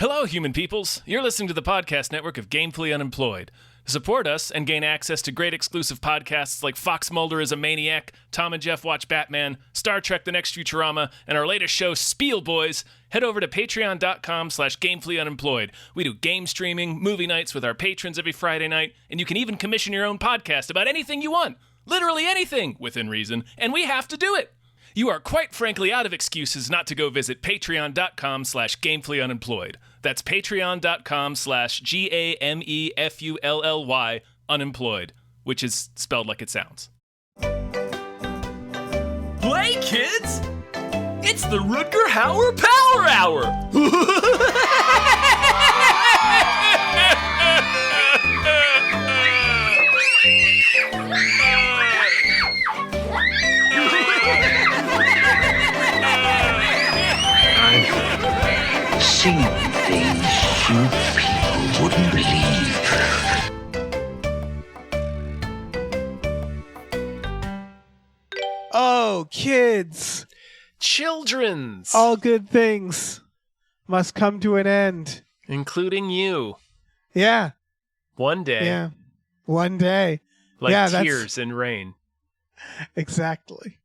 Hello, human peoples. You're listening to the podcast network of Gamefully Unemployed. To support us and gain access to great exclusive podcasts like Fox Mulder is a Maniac, Tom and Jeff Watch Batman, Star Trek The Next Futurama, and our latest show, Spiel Boys, head over to patreon.com/gamefullyunemployed. We do game streaming, movie nights with our patrons every Friday night, and you can even commission your own podcast about anything you want. Literally anything, within reason, and we have to do it. You are quite frankly out of excuses not to go visit patreon.com/gamefullyunemployed. That's patreon.com/GAMEFULLY unemployed, which is spelled like it sounds. Play, kids! It's the Rutger Hauer Power Hour! Seen things you people wouldn't believe. Oh, kids. Children's. All good things must come to an end. Including you. Yeah. One day. Yeah. One day. Like tears in rain. Exactly.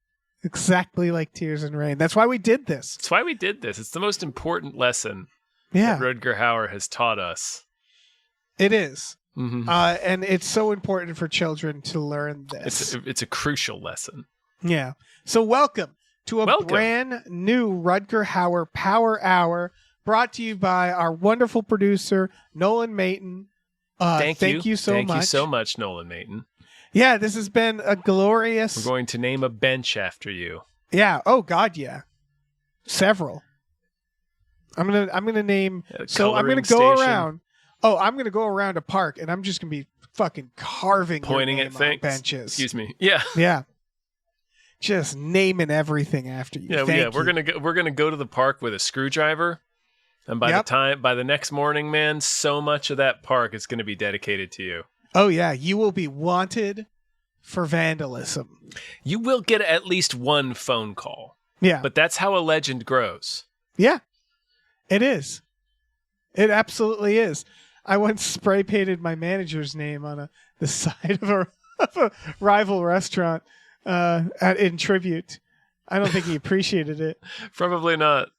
Exactly like tears in rain. That's why we did this. That's why we did this. It's the most important lesson that Rutger Hauer has taught us. It is. Mm-hmm. And it's so important for children to learn this. It's a crucial lesson. Yeah. So welcome to a brand new Rutger Hauer Power Hour, brought to you by our wonderful producer, Nolan Mayton. Thank you so much. Thank you so much, Nolan Mayton. Yeah, this has been a glorious... We're going to name a bench after you. Yeah. Oh, God, yeah. Several. I'm gonna name... So I'm going to go around... Oh, I'm going to go around a park, and I'm just going to be fucking carving pointing your at name things. on benches. Excuse me. Yeah. Yeah. Just naming everything after you. Yeah, Thank you. We're gonna go to the park with a screwdriver, and by the next morning, man, so much of that park is going to be dedicated to you. Oh yeah, you will be wanted for vandalism. You will get at least one phone call. Yeah, but that's how a legend grows. Yeah, it is. It absolutely is. I once spray painted my manager's name on the side of a rival restaurant in tribute. I don't think he appreciated it. Probably not.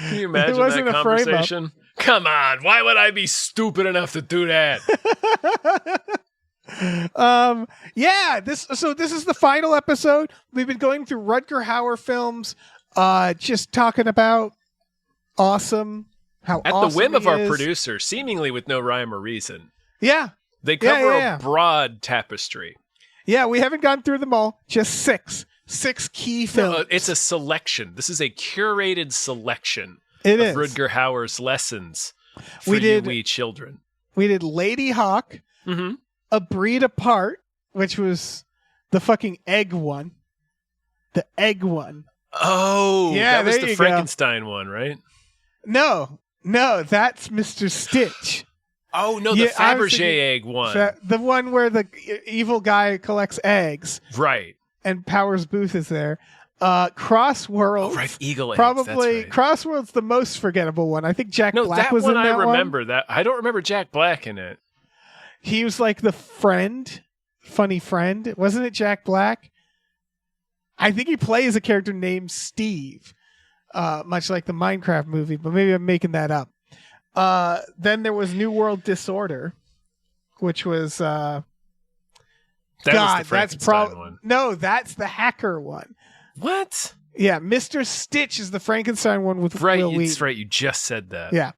Can you imagine that conversation? Come on, why would I be stupid enough to do that? Yeah, this is the final episode. We've been going through Rutger Hauer films, just talking about how awesome the whim of our producer, seemingly with no rhyme or reason. Yeah. They cover a broad tapestry. Yeah, we haven't gone through them all. Just six key films. No, it's a selection. This is a curated selection. It is Rutger Hauer's lessons for we children. We did Lady Hawk, A Breed Apart, which was the fucking egg one. The egg one. Oh, yeah, that was the Frankenstein one, right? No, that's Mr. Stitch. Oh, no, the Fabergé egg one. The one where the evil guy collects eggs. Right. And Powers Booth is there. Crossworld. Oh, right. Eagle eggs. Probably right. Crossworld's the most forgettable one. I think Jack Black was in that one. I remember that. I don't remember Jack Black in it. He was like the funny friend. Wasn't it Jack Black? I think he plays a character named Steve, much like the Minecraft movie, but maybe I'm making that up. Then there was New World Disorder, which was was the Frankenstein one. No, that's the hacker one. What? Yeah, Mr. Stitch is the Frankenstein one with Will Wheaton. That's right. You just said that. Yeah,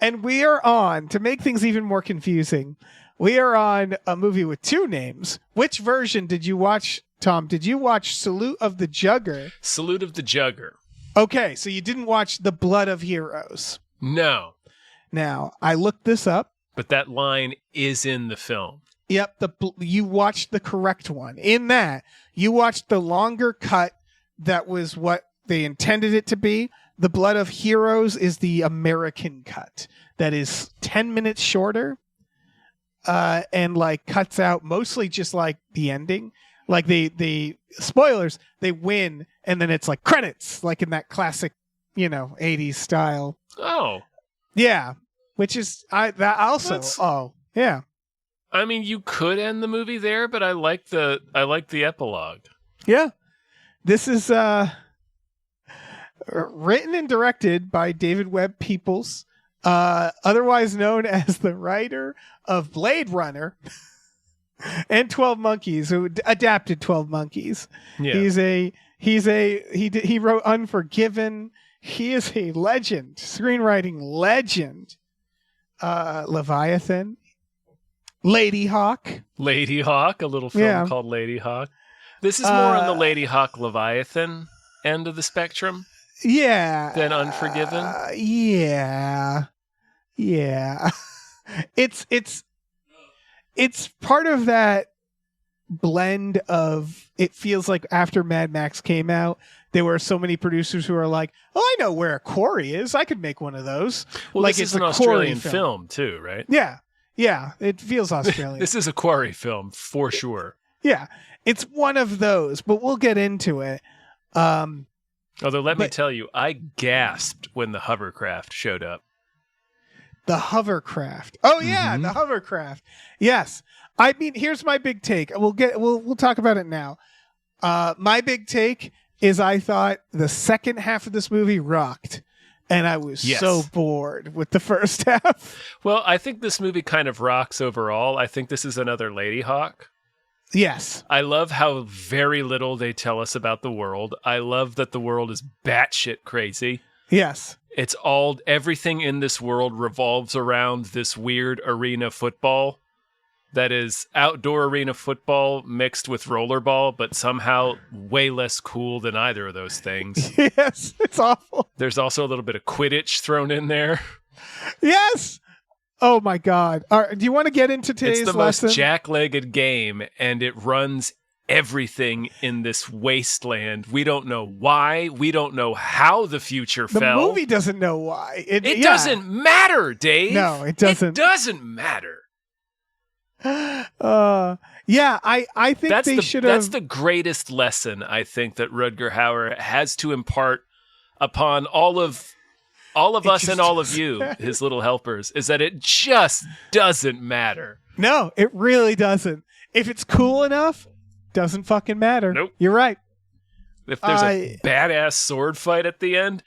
and we are on, to make things even more confusing, we are on a movie with two names. Which version did you watch, Tom? Did you watch Salute of the Jugger? Salute of the Jugger. Okay, so you didn't watch The Blood of Heroes. No. Now, I looked this up. But that line is in the film. Yep, you watched the correct one. In that, you watched the longer cut that was what they intended it to be. The Blood of Heroes is the American cut that is 10 minutes shorter and like cuts out mostly just like the ending. Like the spoilers, they win, and then it's like credits, like in that classic 80s style. Oh. Yeah, which is that also. Oh, yeah. I mean, you could end the movie there, but I like the epilogue. Yeah. This is written and directed by David Webb Peoples, otherwise known as the writer of Blade Runner and 12 Monkeys, who adapted 12 Monkeys. Yeah. He wrote Unforgiven. He is a legend, screenwriting legend. Leviathan, Lady Hawk, a little film called Lady Hawk. This is more on the Lady Hawk Leviathan end of the spectrum. Yeah. Than Unforgiven. Yeah. It's part of that blend of, it feels like after Mad Max came out, there were so many producers who are like, "Oh, I know where a quarry is. I could make one of those." Well, like this is an Australian film too, right? Yeah. It feels Australian. This is a quarry film for sure. Yeah, it's one of those, but we'll get into it. Although, let me tell you, I gasped when the hovercraft showed up. The hovercraft. Oh yeah, the hovercraft. Yes. I mean, here's my big take. We'll talk about it now. My big take is I thought the second half of this movie rocked, and I was so bored with the first half. Well, I think this movie kind of rocks overall. I think this is another Lady Hawk. Yes. I love how very little they tell us about the world. I love that the world is batshit crazy. Yes. It's everything in this world revolves around this weird arena football that is outdoor arena football mixed with rollerball, but somehow way less cool than either of those things. Yes, it's awful. There's also a little bit of Quidditch thrown in there. Yes. Oh my God. Do you want to get into today's lesson? It's the most jack-legged game, and it runs everything in this wasteland. We don't know why. We don't know how the future fell. The movie doesn't know why. It doesn't matter, Dave. No, it doesn't. It doesn't matter. I think they should have. That's the greatest lesson I think that Rutger Hauer has to impart upon all of us and all of you, his little helpers, is that it just doesn't matter. No, it really doesn't. If it's cool enough, doesn't fucking matter. Nope. You're right. If there's a badass sword fight at the end,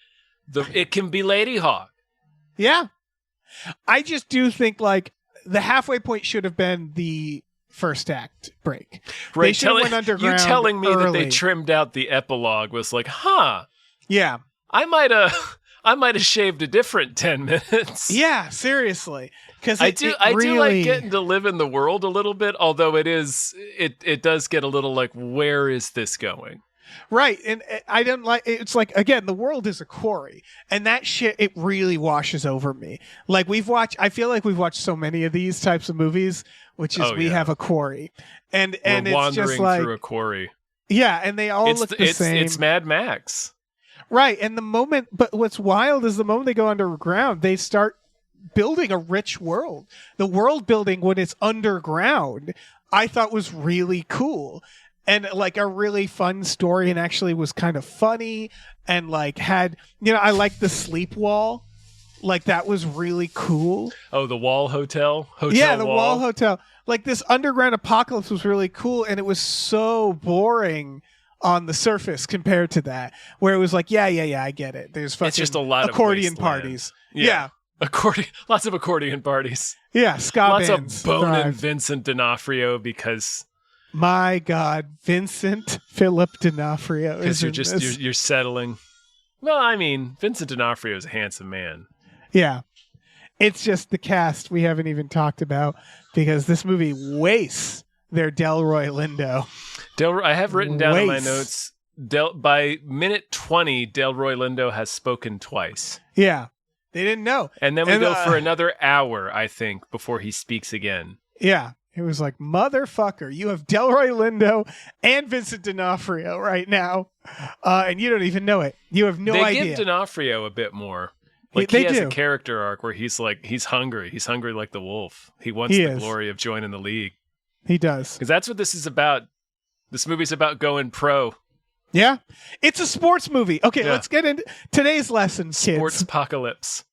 it can be Lady Hawk. Yeah. I just do think like the halfway point should have been the first act break. Right. They should have went underground. You telling me early. that they trimmed out the epilogue was like, yeah. I might have shaved a different 10 minutes. Yeah, seriously. Because I do like getting to live in the world a little bit, although it does get a little like, where is this going? Right, and I didn't like. It's like, again, the world is a quarry, and that shit, it really washes over me. Like I feel like we've watched so many of these types of movies, which is we have a quarry, and We're it's wandering just like through a quarry. Yeah, and they all look the same. It's Mad Max. Right, and but what's wild is the moment they go underground, they start building a rich world. The world building when it's underground, I thought was really cool. And like a really fun story, and actually was kind of funny, and like had, I like the sleep wall. Like that was really cool. Oh, the Wall Hotel? Yeah, the Wall Hotel. Like this underground apocalypse was really cool, and it was so boring on the surface compared to that, where it was like, yeah, I get it. There's fucking it's just a lot accordion of parties. Yeah. Lots of accordion parties. Yeah, ska lots bands of boning Vincent D'Onofrio because... My God, Vincent Philip D'Onofrio. Because you're settling. Well, I mean, Vincent D'Onofrio is a handsome man. Yeah. It's just the cast we haven't even talked about, because this movie wastes their Delroy Lindo. I have written down in my notes, by minute 20, Delroy Lindo has spoken twice. Yeah. They didn't know. And then we go for another hour, I think, before he speaks again. Yeah. It was like, motherfucker, you have Delroy Lindo and Vincent D'Onofrio right now, and you don't even know it. You have no idea. They give D'Onofrio a bit more. Like he has a character arc where he's like, he's hungry. He's hungry like the wolf. He wants the glory of joining the league. He does. Because that's what this is about. This movie's about going pro. Yeah. It's a sports movie. Okay, Yeah. let's get into today's lesson, kids. Sports apocalypse.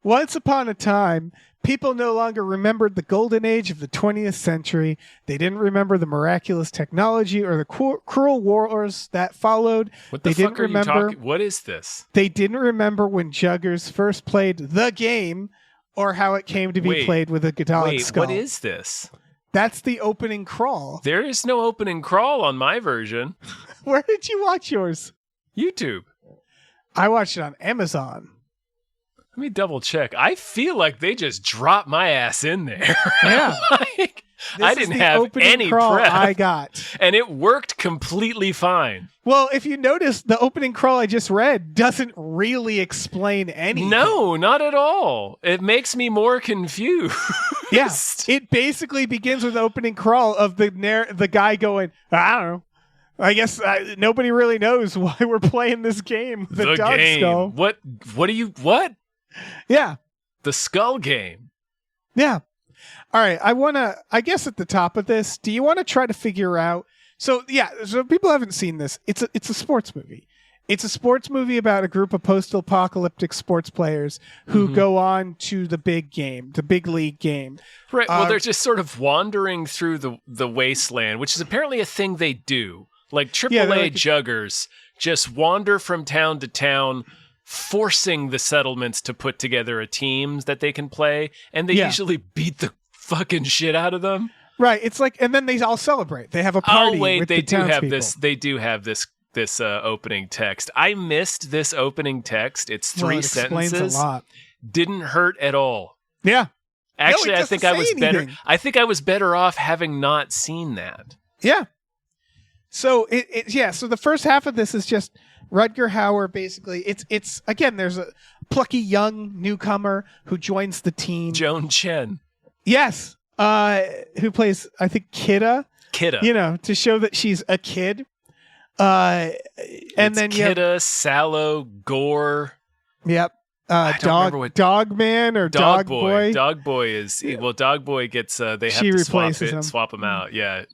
Once upon a time, people no longer remembered the golden age of the 20th century. They didn't remember the miraculous technology or the cruel wars that followed. What the They fuck didn't are you remember. talking? What is this? They didn't remember when Juggers first played the game or how it came to be played with a Godolic skull. What is this? That's the opening crawl. There is no opening crawl on my version. Where did you watch yours? YouTube. I watched it on Amazon. Let me double check. I feel like they just dropped my ass in there. Yeah. Like, This I is didn't the have opening any crawl prep. I got. And it worked completely fine. Well, if you notice, the opening crawl I just read doesn't really explain anything. No, not at all. It makes me more confused. Yeah, it basically begins with the opening crawl of the guy going, I don't know. I guess nobody really knows why we're playing this game. The dog game. skull. What What? Yeah. The skull game. Yeah. All right. I guess at the top of this, do you want to try to figure out? So people haven't seen this. It's a sports movie. It's a sports movie about a group of post-apocalyptic sports players who go on to the big game, the big league game. Right. Well, they're just sort of wandering through the wasteland, which is apparently a thing they do. Like AAA juggers just wander from town to town, forcing the settlements to put together a team that they can play, and they usually beat the fucking shit out of them. Right. It's like, and then they all celebrate. They have a party. Oh wait, with they the do have townspeople. this. They do have this opening text. I missed this opening text. It's three it explains sentences. a lot. Didn't hurt at all. Yeah. Actually, No, it I think doesn't I was say better. anything. I think I was better off having not seen that. Yeah. So so the first half of this is just Rutger Hauer. Basically, it's again. There's a plucky young newcomer who joins the team. Joan Chen. Yes, who plays I think Kidda. Kidda. You know, to show that she's a kid. And It's then Kidda, Sallow, Gore. Yep. don't remember what- Dog Man or Dog Boy. Dog Boy is Dog Boy gets they have She to replaces him. swap him out. Yeah.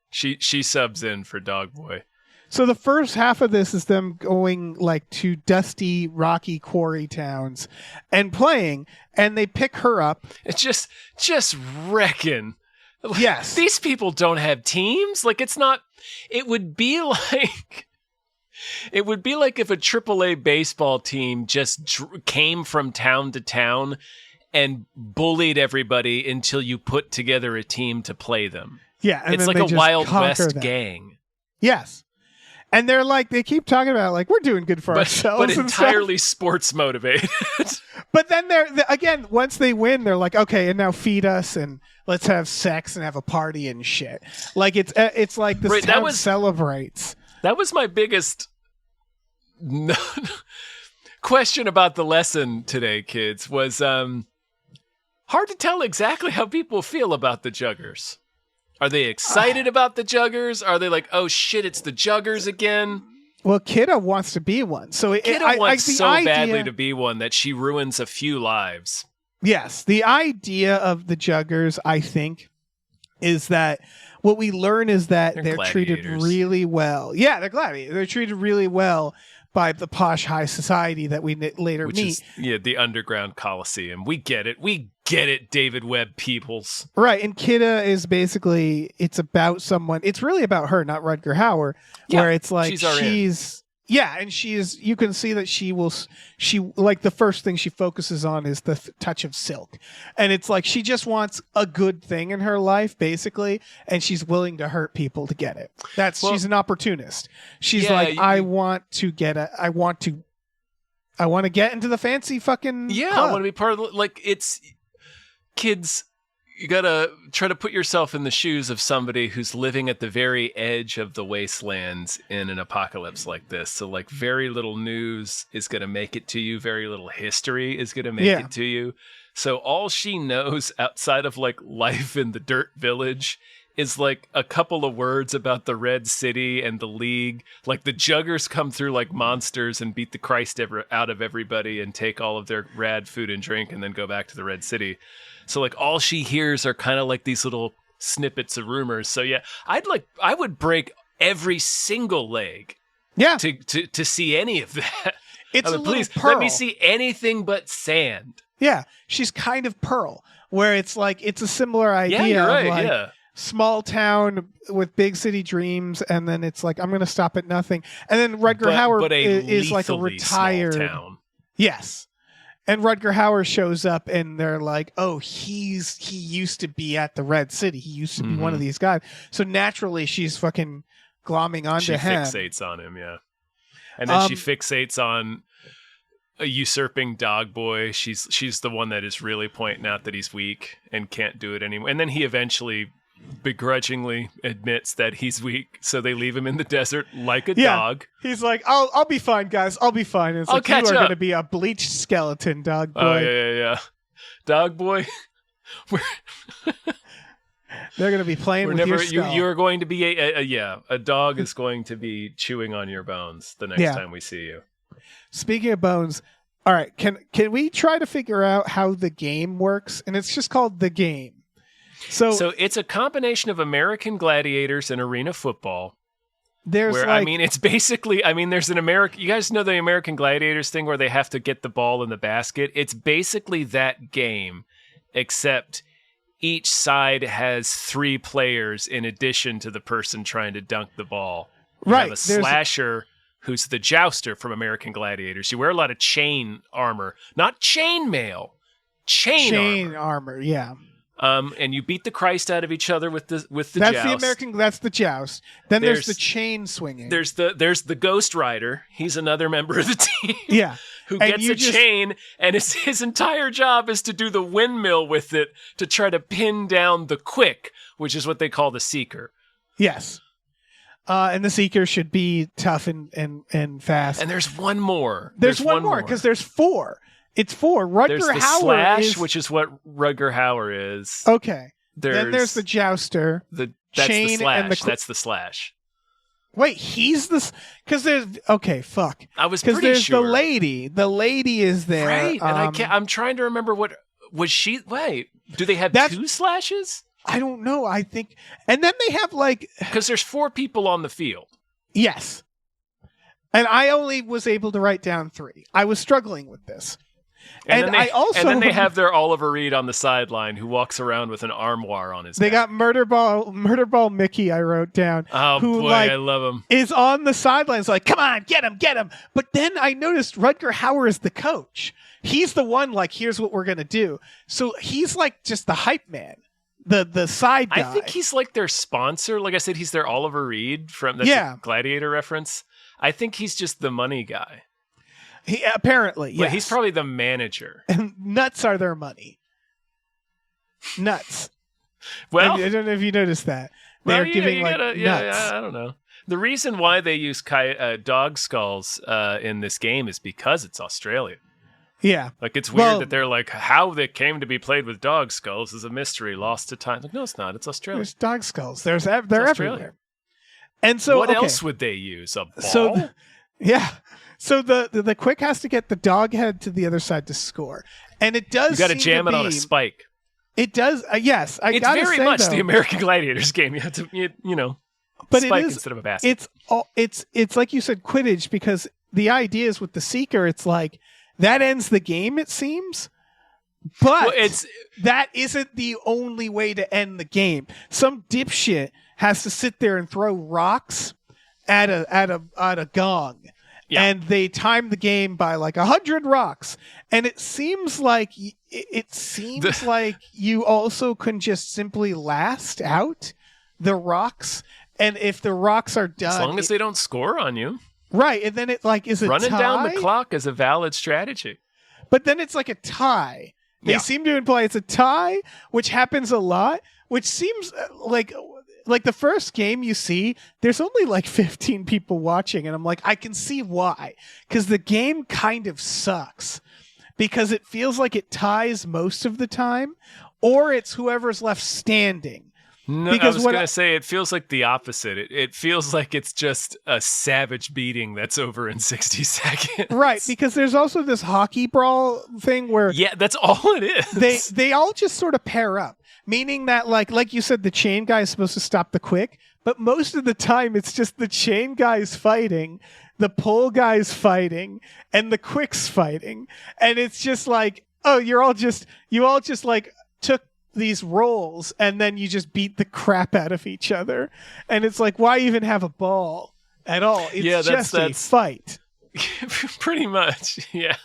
She subs in for Dog Boy. So the first half of this is them going like to dusty, rocky quarry towns and playing, and they pick her up. It's just wrecking. Yes. These people don't have teams. Like it would be like if a AAA baseball team just came from town to town and bullied everybody until you put together a team to play them. Yeah. And It's then like they a just Wild conquer West them. gang. Yes. And they're like, they keep talking about like, we're doing good for ourselves. But and stuff. entirely sports motivated. But then again, once they win, they're like, okay, and now feed us and let's have sex and have a party and shit. Like it's like this town celebrates. That was my biggest question about the lesson today, kids, was hard to tell exactly how people feel about the Juggers. Are they excited about the Juggers? Are they like, oh shit, it's the Juggers again? Well, Kidda wants to be one. So Kidda wants the so idea, badly to be one that she ruins a few lives. Yes. The idea of the Juggers, I think, is that what we learn is that they're treated gladiators. really well. Yeah, they're gladiators. They're treated really well by the posh high society that we later Which meet. is the underground coliseum. We get it, David Webb Peoples. Right, and Kidda is basically, it's about someone, it's really about her, not Rutger Hauer, where it's like you can see that she like the first thing she focuses on is the touch of silk. And it's like she just wants a good thing in her life, basically, and she's willing to hurt people to get it. She's an opportunist. She's I want to get I want to get into the fancy fucking Yeah, club. I want to be part of it's kids, you gotta try to put yourself in the shoes of somebody who's living at the very edge of the wastelands in an apocalypse like this. So like very little news is gonna make it to you. Very little history is gonna make it to you. So all she knows outside of like life in the dirt village is like a couple of words about the Red City and the League. Like the Juggers come through like monsters and beat the Christ out of everybody and take all of their rad food and drink and then go back to the Red City. So like all she hears are kind of like these little snippets of rumors. So yeah, I would break every single leg Yeah. to see any of that. It's a please little Pearl. let me see anything but sand. Yeah, she's kind of Pearl, where it's like it's a similar idea. Yeah, you're right. Of like Yeah. small town with big city dreams, and then it's like I'm going to stop at nothing. And then Rutger Hauer is like a lethally retired small town. Yes. And Rutger Hauer shows up and they're like, oh, he used to be at the Red City. He used to be one of these guys. So naturally she's fucking glomming onto him. She fixates on him, yeah. And then she fixates on a usurping dog boy. She's the one that is really pointing out that he's weak and can't do it anymore. And then he eventually begrudgingly admits that he's weak, so they leave him in the desert like a dog. He's like, I'll be fine, guys. I'll be fine. And it's I'll like, catch you are up. going to be a bleached skeleton, dog boy. Oh, yeah. Dog boy. They're going to be playing with your skull. You're going to be a dog is going to be chewing on your bones the next time we see you. Speaking of bones, all right, can we try to figure out how the game works? And it's just called The Game. So it's a combination of American Gladiators and arena football. There's it's basically, there's an American, you guys know the American Gladiators thing where they have to get the ball in the basket? It's basically that game, except each side has 3 players in addition to the person trying to dunk the ball. You have a slasher who's the jouster from American Gladiators. You wear a lot of chain armor, not chain mail, chain armor, yeah. And you beat the Christ out of each other with the that's joust. That's the joust. Then there's the chain swinging. There's the Ghost Rider. He's another member of the team. Yeah. Who gets a chain, and his entire job is to do the windmill with it to try to pin down the Quick, which is what they call the Seeker. Yes. And the Seeker should be tough and fast. And there's one more. There's one more because there's 4. It's 4. Rutger there's the Hauer Slash, which is what Rutger Hauer is. Okay. Then there's the Jouster. That's chain the Slash. And that's the Slash. Wait, he's the... Because there's... Okay, fuck. I was pretty sure. Because there's the lady. The lady is there. Right, and I'm trying to remember what... Was she... Wait, do they have 2 Slashes? I don't know. I think... And then they have like... Because there's 4 people on the field. Yes. And I only was able to write down 3. I was struggling with this. And then they have their Oliver Reed on the sideline who walks around with an armoire on his They back. got Murderball Mickey, I wrote down. Oh, who, boy, I love him. Is on the sidelines like, come on, get him. But then I noticed Rutger Hauer is the coach. He's the one like, here's what we're going to do. So he's like just the hype man, the side guy. I think he's like their sponsor. Like I said, he's their Oliver Reed from a Gladiator reference. I think he's just the money guy. He apparently, yes. But he's probably the manager. And nuts are their money. Nuts. Well, I don't know if you noticed that. They're giving nuts. I don't know. The reason why they use dog skulls in this game is because it's Australia. Yeah. Like, it's weird that they're like, how they came to be played with dog skulls is a mystery lost to time. Like, no, it's not. It's Australia. There's dog skulls. They're everywhere. And so, what else would they use? A ball? So the Quick has to get the dog head to the other side to score, and it does. You got to jam it on a spike. It does. Yes, it's very much the American Gladiators game. You have to, but spike it is, instead of a basket. It's like you said, Quidditch, because the idea is with the Seeker, it's like that ends the game. It seems. But that isn't the only way to end the game. Some dipshit has to sit there and throw rocks at a gong. Yeah. And they time the game by like 100 rocks. And it seems like like you also can just simply last out the rocks. And if the rocks are done, as long as they don't score on you. Right. And then it like is a running tie? Down the clock is a valid strategy. But then it's like a tie. They seem to imply it's a tie, which happens a lot, which seems like the first game you see, there's only like 15 people watching. And I'm like, I can see why. Because the game kind of sucks. Because it feels like it ties most of the time. Or it's whoever's left standing. No, because I was going to say, it feels like the opposite. It feels like it's just a savage beating that's over in 60 seconds. Right, because there's also this hockey brawl thing where... Yeah, that's all it is. They all just sort of pair up. Meaning that, like you said, the chain guy is supposed to stop the Quick, but most of the time it's just the chain guys fighting, the pole guys fighting, and the quicks fighting. And it's just like, oh, you all just like took these roles and then you just beat the crap out of each other. And it's like, why even have a ball at all? It's just a fight. Pretty much, yeah.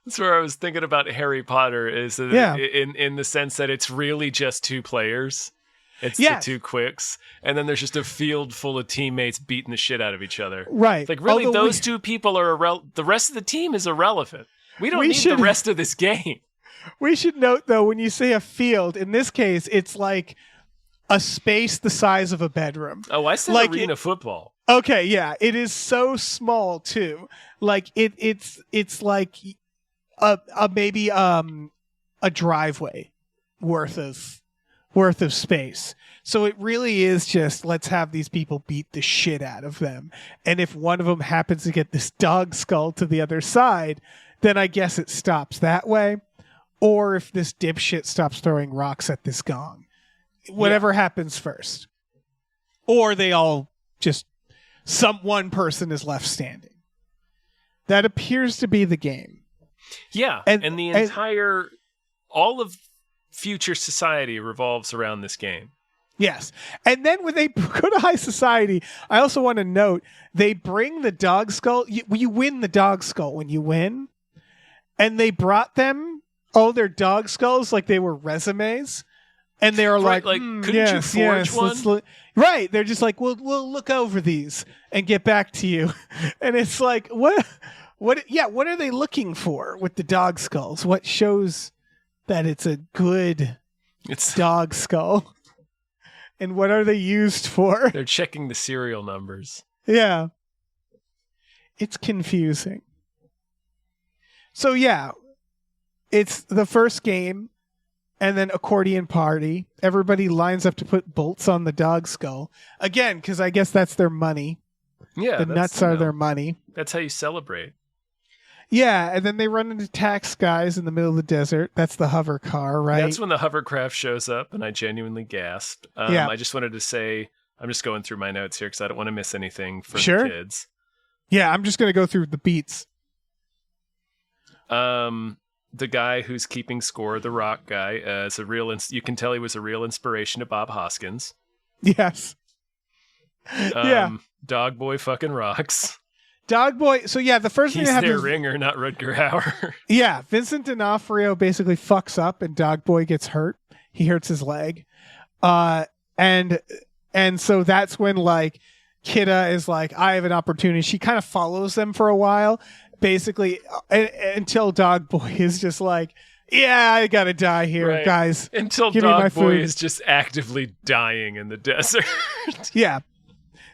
That's where I was thinking about Harry Potter, is in the sense that it's really just two players. It's the two quicks, and then there's just a field full of teammates beating the shit out of each other. Right. It's like, really, those two people are the rest of the team is irrelevant. We don't need the rest of this game. We should note, though, when you say a field, in this case, it's like a space the size of a bedroom. Oh, I said like arena football. Okay, yeah. It is so small, too. Like, it's like maybe a driveway worth of space. So it really is just, let's have these people beat the shit out of them. And if one of them happens to get this dog skull to the other side, then I guess it stops that way. Or if this dipshit stops throwing rocks at this gong. Whatever happens first. Or they all just, one person is left standing. That appears to be the game. Yeah, and the entire, all of future society revolves around this game. Yes. And then when they go to high society, I also want to note, they bring the dog skull. You win the dog skull when you win. And they brought them all their dog skulls like they were resumes. And they were like couldn't you forge one? Right. They're just like, we'll look over these and get back to you. And it's like, what are they looking for with the dog skulls? What shows that it's a good dog skull? And what are they used for? They're checking the serial numbers. Yeah. It's confusing. So yeah, it's the first game, and then accordion party. Everybody lines up to put bolts on the dog skull. Again, because I guess that's their money. Yeah. The nuts are their money. That's how you celebrate. Yeah, and then they run into tax guys in the middle of the desert. That's the hover car, right? That's when the hovercraft shows up, and I genuinely gasped. I just wanted to say, I'm just going through my notes here because I don't want to miss anything for the kids. Yeah, I'm just going to go through the beats. The guy who's keeping score, the rock guy, is a real. You can tell he was a real inspiration to Bob Hoskins. Yes. Dog boy fucking rocks. Dog boy. So yeah, the first thing he's that happens. He's their ringer, not Rutger Hauer. Yeah, Vincent D'Onofrio basically fucks up, and Dog boy gets hurt. He hurts his leg, and so that's when like Kidda is like, I have an opportunity. She kind of follows them for a while. Basically, until Dog Boy is just like, yeah, I gotta die here, guys. Until Dog Boy is just actively dying in the desert. Yeah.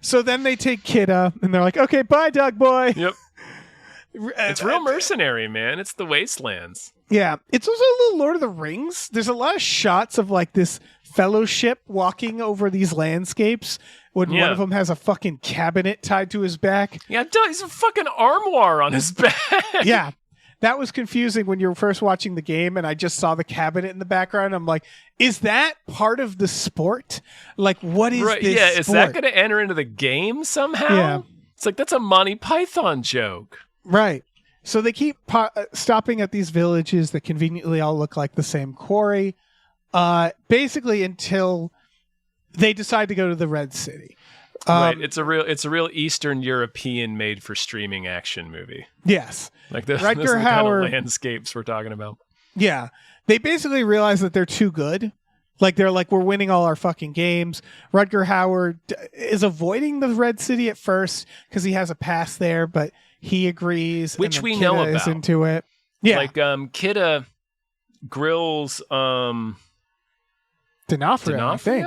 So then they take Kidda, and they're like, okay, bye, Dog Boy. Yep. It's real mercenary, man. It's the wastelands. Yeah. It's also a little Lord of the Rings. There's a lot of shots of like this fellowship walking over these landscapes when one of them has a fucking cabinet tied to his back. Yeah, he's a fucking armoire on his back. Yeah. That was confusing when you were first watching the game and I just saw the cabinet in the background. I'm like, is that part of the sport? Like, what is this sport? Is that going to enter into the game somehow? Yeah. It's like, that's a Monty Python joke. Right. So they keep stopping at these villages that conveniently all look like the same quarry, basically until they decide to go to the Red City. Right. It's a real Eastern European made for streaming action movie. Yes. Like those are the kind of landscapes we're talking about. Yeah. They basically realize that they're too good. Like they're like, we're winning all our fucking games. Rutger Hauer is avoiding the Red City at first because he has a past there, but he agrees. Which we Kidda know about. Is into it. Yeah. Like Kidda grills D'Onofrio, I think.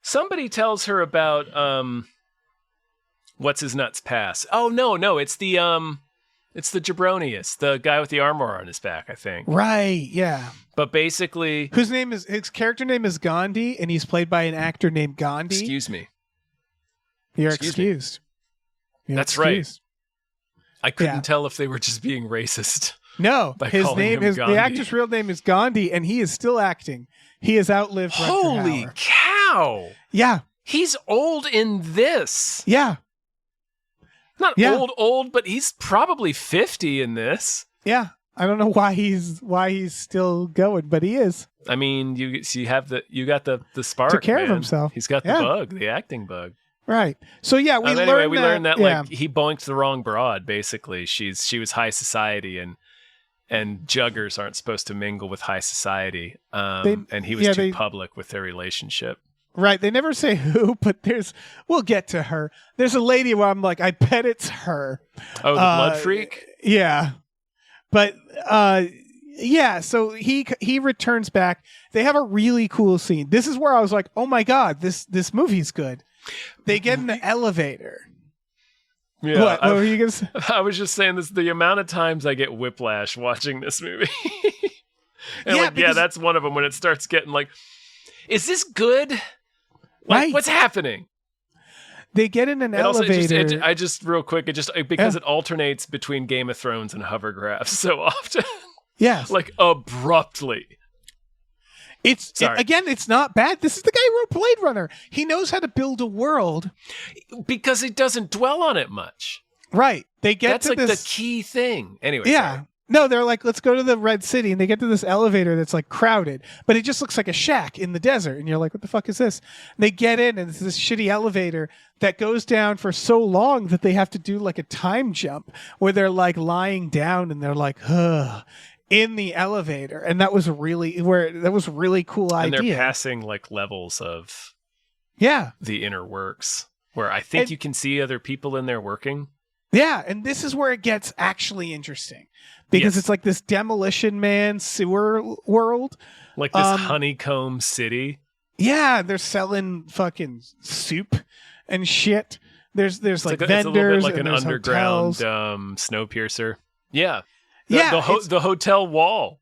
Somebody tells her about what's his nuts pass. Oh no, it's the Jabronius, the guy with the armor on his back, I think. Right, yeah. But basically, his character name is Gandhi, and he's played by an actor named Gandhi. Excuse me. You're excused. That's right. I couldn't tell if they were just being racist. No, the actor's real name is Gandhi, and he is still acting. He has outlived Rutger Hauer. Holy cow! Wow. Yeah. He's old in this. Yeah. Not old, but he's probably 50 in this. Yeah. I don't know why he's still going, but he is. I mean, you got the spark. Took care man. of himself. He's got the bug, the acting bug. Right. So yeah, we learned that like he boinked the wrong broad. Basically, she was high society, and Juggers aren't supposed to mingle with high society. And he was too public with their relationship. Right. They never say who, but we'll get to her. There's a lady where I'm like, I bet it's her. Oh, the blood freak? Yeah. But yeah, so he returns back. They have a really cool scene. This is where I was like, oh my God, this movie's good. They get in the elevator. Yeah, what were you gonna say? I was just saying this. The amount of times I get whiplash watching this movie, and that's one of them. When it starts getting like, is this good? Like, right. What's happening? They get in an elevator. I just real quick. Because it alternates between Game of Thrones and hovercraft so often. Yes, like abruptly. It's not bad. This is the guy who wrote Blade Runner. He knows how to build a world because he doesn't dwell on it much. Right. They get that's to like the key thing. Anyway. Yeah. Sorry. No, they're like, let's go to the Red City, and they get to this elevator that's like crowded, but it just looks like a shack in the desert, and you're like, what the fuck is this? And they get in, and it's this shitty elevator that goes down for so long that they have to do like a time jump where they're like lying down and they're like, in the elevator, and that was really cool idea. And they're passing like levels of the inner works where I think you can see other people in there working. Yeah, and this is where it gets actually interesting because it's like this Demolition Man sewer world, like this honeycomb city. Yeah, they're selling fucking soup and shit. There's like vendors, it's a little bit like and an underground Snowpiercer. Yeah. The hotel wall.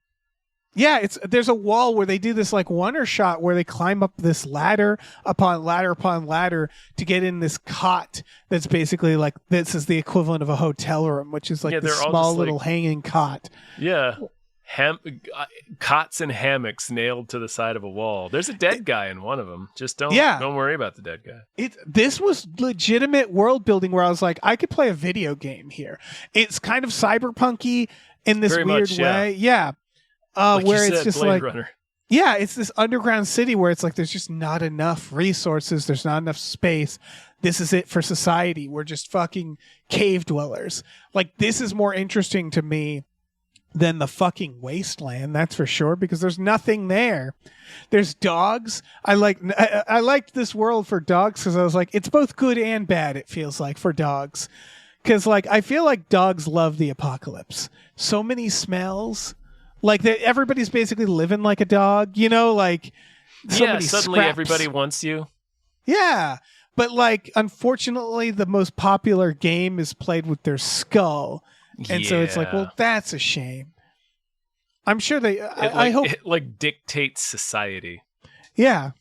Yeah, there's a wall where they do this like wonder shot where they climb up this ladder upon ladder upon ladder to get in this cot that's basically like this is the equivalent of a hotel room, which is like this small little hanging cot. Yeah. Cots and hammocks nailed to the side of a wall. There's a dead guy in one of them. Just don't worry about the dead guy. This was legitimate world building where I was like, I could play a video game here. It's kind of cyberpunky in this very weird much, way. Yeah. Like where you it's said, just Blade like Runner. Yeah, it's this underground city where it's like there's just not enough resources, there's not enough space. This is it for society. We're just fucking cave dwellers. Like this is more interesting to me than the fucking wasteland, that's for sure, because there's nothing there. There's dogs. I liked this world for dogs because I was like, it's both good and bad, it feels like, for dogs. Because like I feel like dogs love the apocalypse. So many smells. Like everybody's basically living like a dog, you know, like suddenly scraps. Everybody wants you. Yeah. But like unfortunately the most popular game is played with their skull. And so it's like, well, that's a shame. I'm sure I hope it like dictates society. Yeah.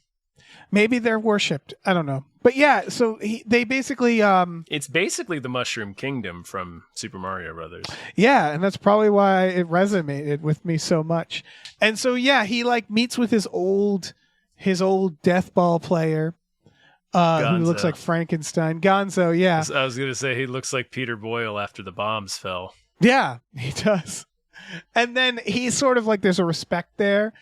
Maybe they're worshipped. I don't know. But yeah, so they basically it's basically the Mushroom Kingdom from Super Mario Brothers. Yeah, and that's probably why it resonated with me so much. And so yeah, he like meets with his old death ball player who looks like Frankenstein. Gonzo, yeah. I was going to say he looks like Peter Boyle after the bombs fell. Yeah, he does. And then he's sort of like there's a respect there.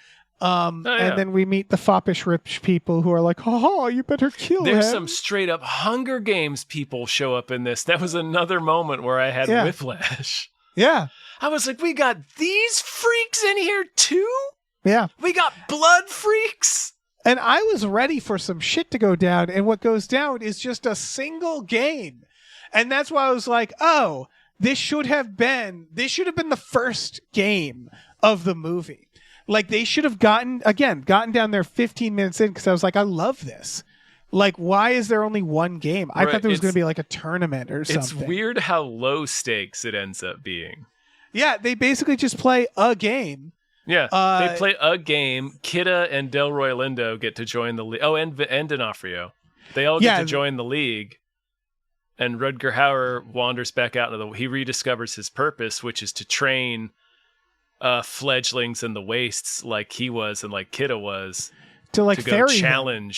And then we meet the foppish rich people who are like, oh, you better kill him. There's some straight up Hunger Games people show up in this. That was another moment where I had whiplash. Yeah. I was like, we got these freaks in here too? Yeah. We got blood freaks? And I was ready for some shit to go down. And what goes down is just a single game. And that's why I was like, oh, this should have been the first game of the movie. Like they should have gotten down there 15 minutes in because I was like, I love this. Like, why is there only one game? I thought there was going to be like a tournament or something. It's weird how low stakes it ends up being. Yeah, they basically just play a game. Yeah, they play a game. Kidda and Delroy Lindo get to join the league. Oh, and D'Onofrio. They all get to join the league. And Rutger Hauer wanders back out into he rediscovers his purpose, which is to train fledglings in the wastes like he was and like Kidda was to like to go ferry him.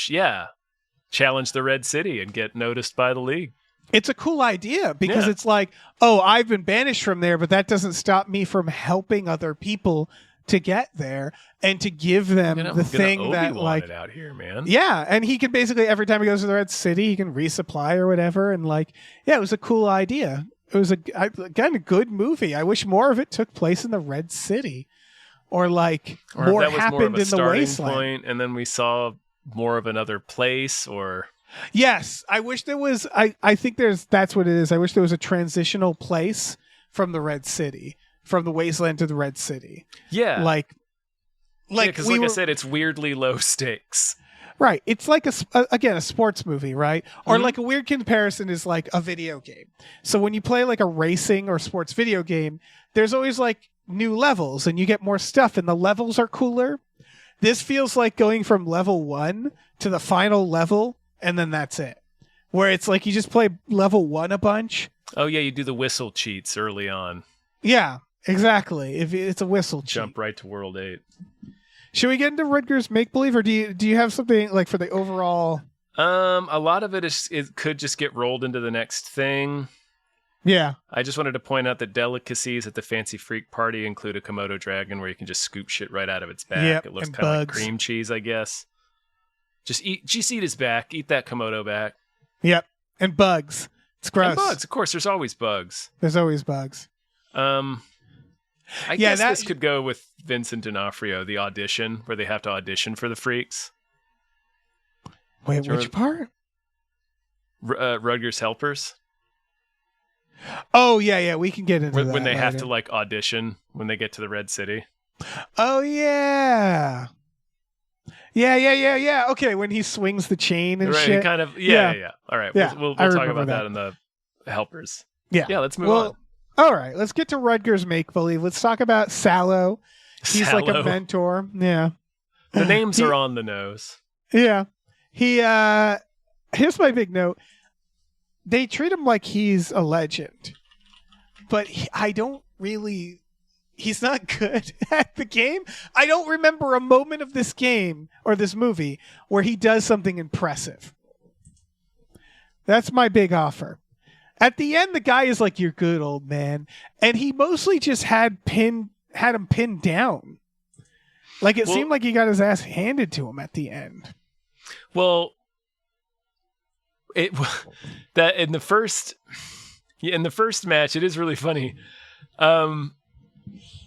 challenge the Red City and get noticed by the league. It's a cool idea because it's like, oh, I've been banished from there, but that doesn't stop me from helping other people to get there and to give them the thing that like it out here, man. Yeah, and he can basically every time he goes to the Red City, he can resupply or whatever, and like, yeah, it was a cool idea. It was again a good movie. I wish more of it took place in the Red City, or more that was happened more of a in the starting wasteland. point, and then we saw more of another place, or Yes, I wish there was. I think that's what it is. I wish there was a transitional place from the Red City, from the wasteland to the Red City. Yeah, because I said, it's weirdly low stakes. Right. It's like a sports movie, right? Or like a weird comparison is like a video game. So when you play like a racing or sports video game, there's always like new levels and you get more stuff and the levels are cooler. This feels like going from level 1 to the final level and then that's it. Where it's like you just play level 1 a bunch. Oh yeah, you do the whistle cheats early on. Yeah, exactly. If it's a whistle cheat. Jump right to World 8. Should we get into Rutger's Make Believe, or do you have something like for the overall? A lot of it could just get rolled into the next thing. Yeah. I just wanted to point out that delicacies at the Fancy Freak party include a Komodo dragon where you can just scoop shit right out of its back. Yep, It looks and kind of like bugs. cream cheese, I guess. Just eat his back. Eat that Komodo back. Yep. And bugs. It's gross. And bugs, of course. There's always bugs. There's always bugs. I guess this could go with Vincent D'Onofrio, the audition, where they have to audition for the freaks. Wait, which part? Rutger's helpers. Oh, yeah, we can get into that. When they have to like audition when they get to the Red City. Oh, yeah. Yeah. Okay, when he swings the chain and shit. Kind of, yeah. All right, Yeah, we'll I talk remember about that. that in the helpers. Yeah, let's move on. All right, let's get to Rutger's Make Believe. Let's talk about Sallow. He's like a mentor. Yeah. The names are on the nose. Yeah. Here's my big note. They treat him like he's a legend. But he's not good at the game. I don't remember a moment of this game or this movie where he does something impressive. That's my big offer. At the end, the guy is like, "You're good, old man," and he mostly just had him pinned down. Like it seemed like he got his ass handed to him at the end. Well, that in the first match, it is really funny.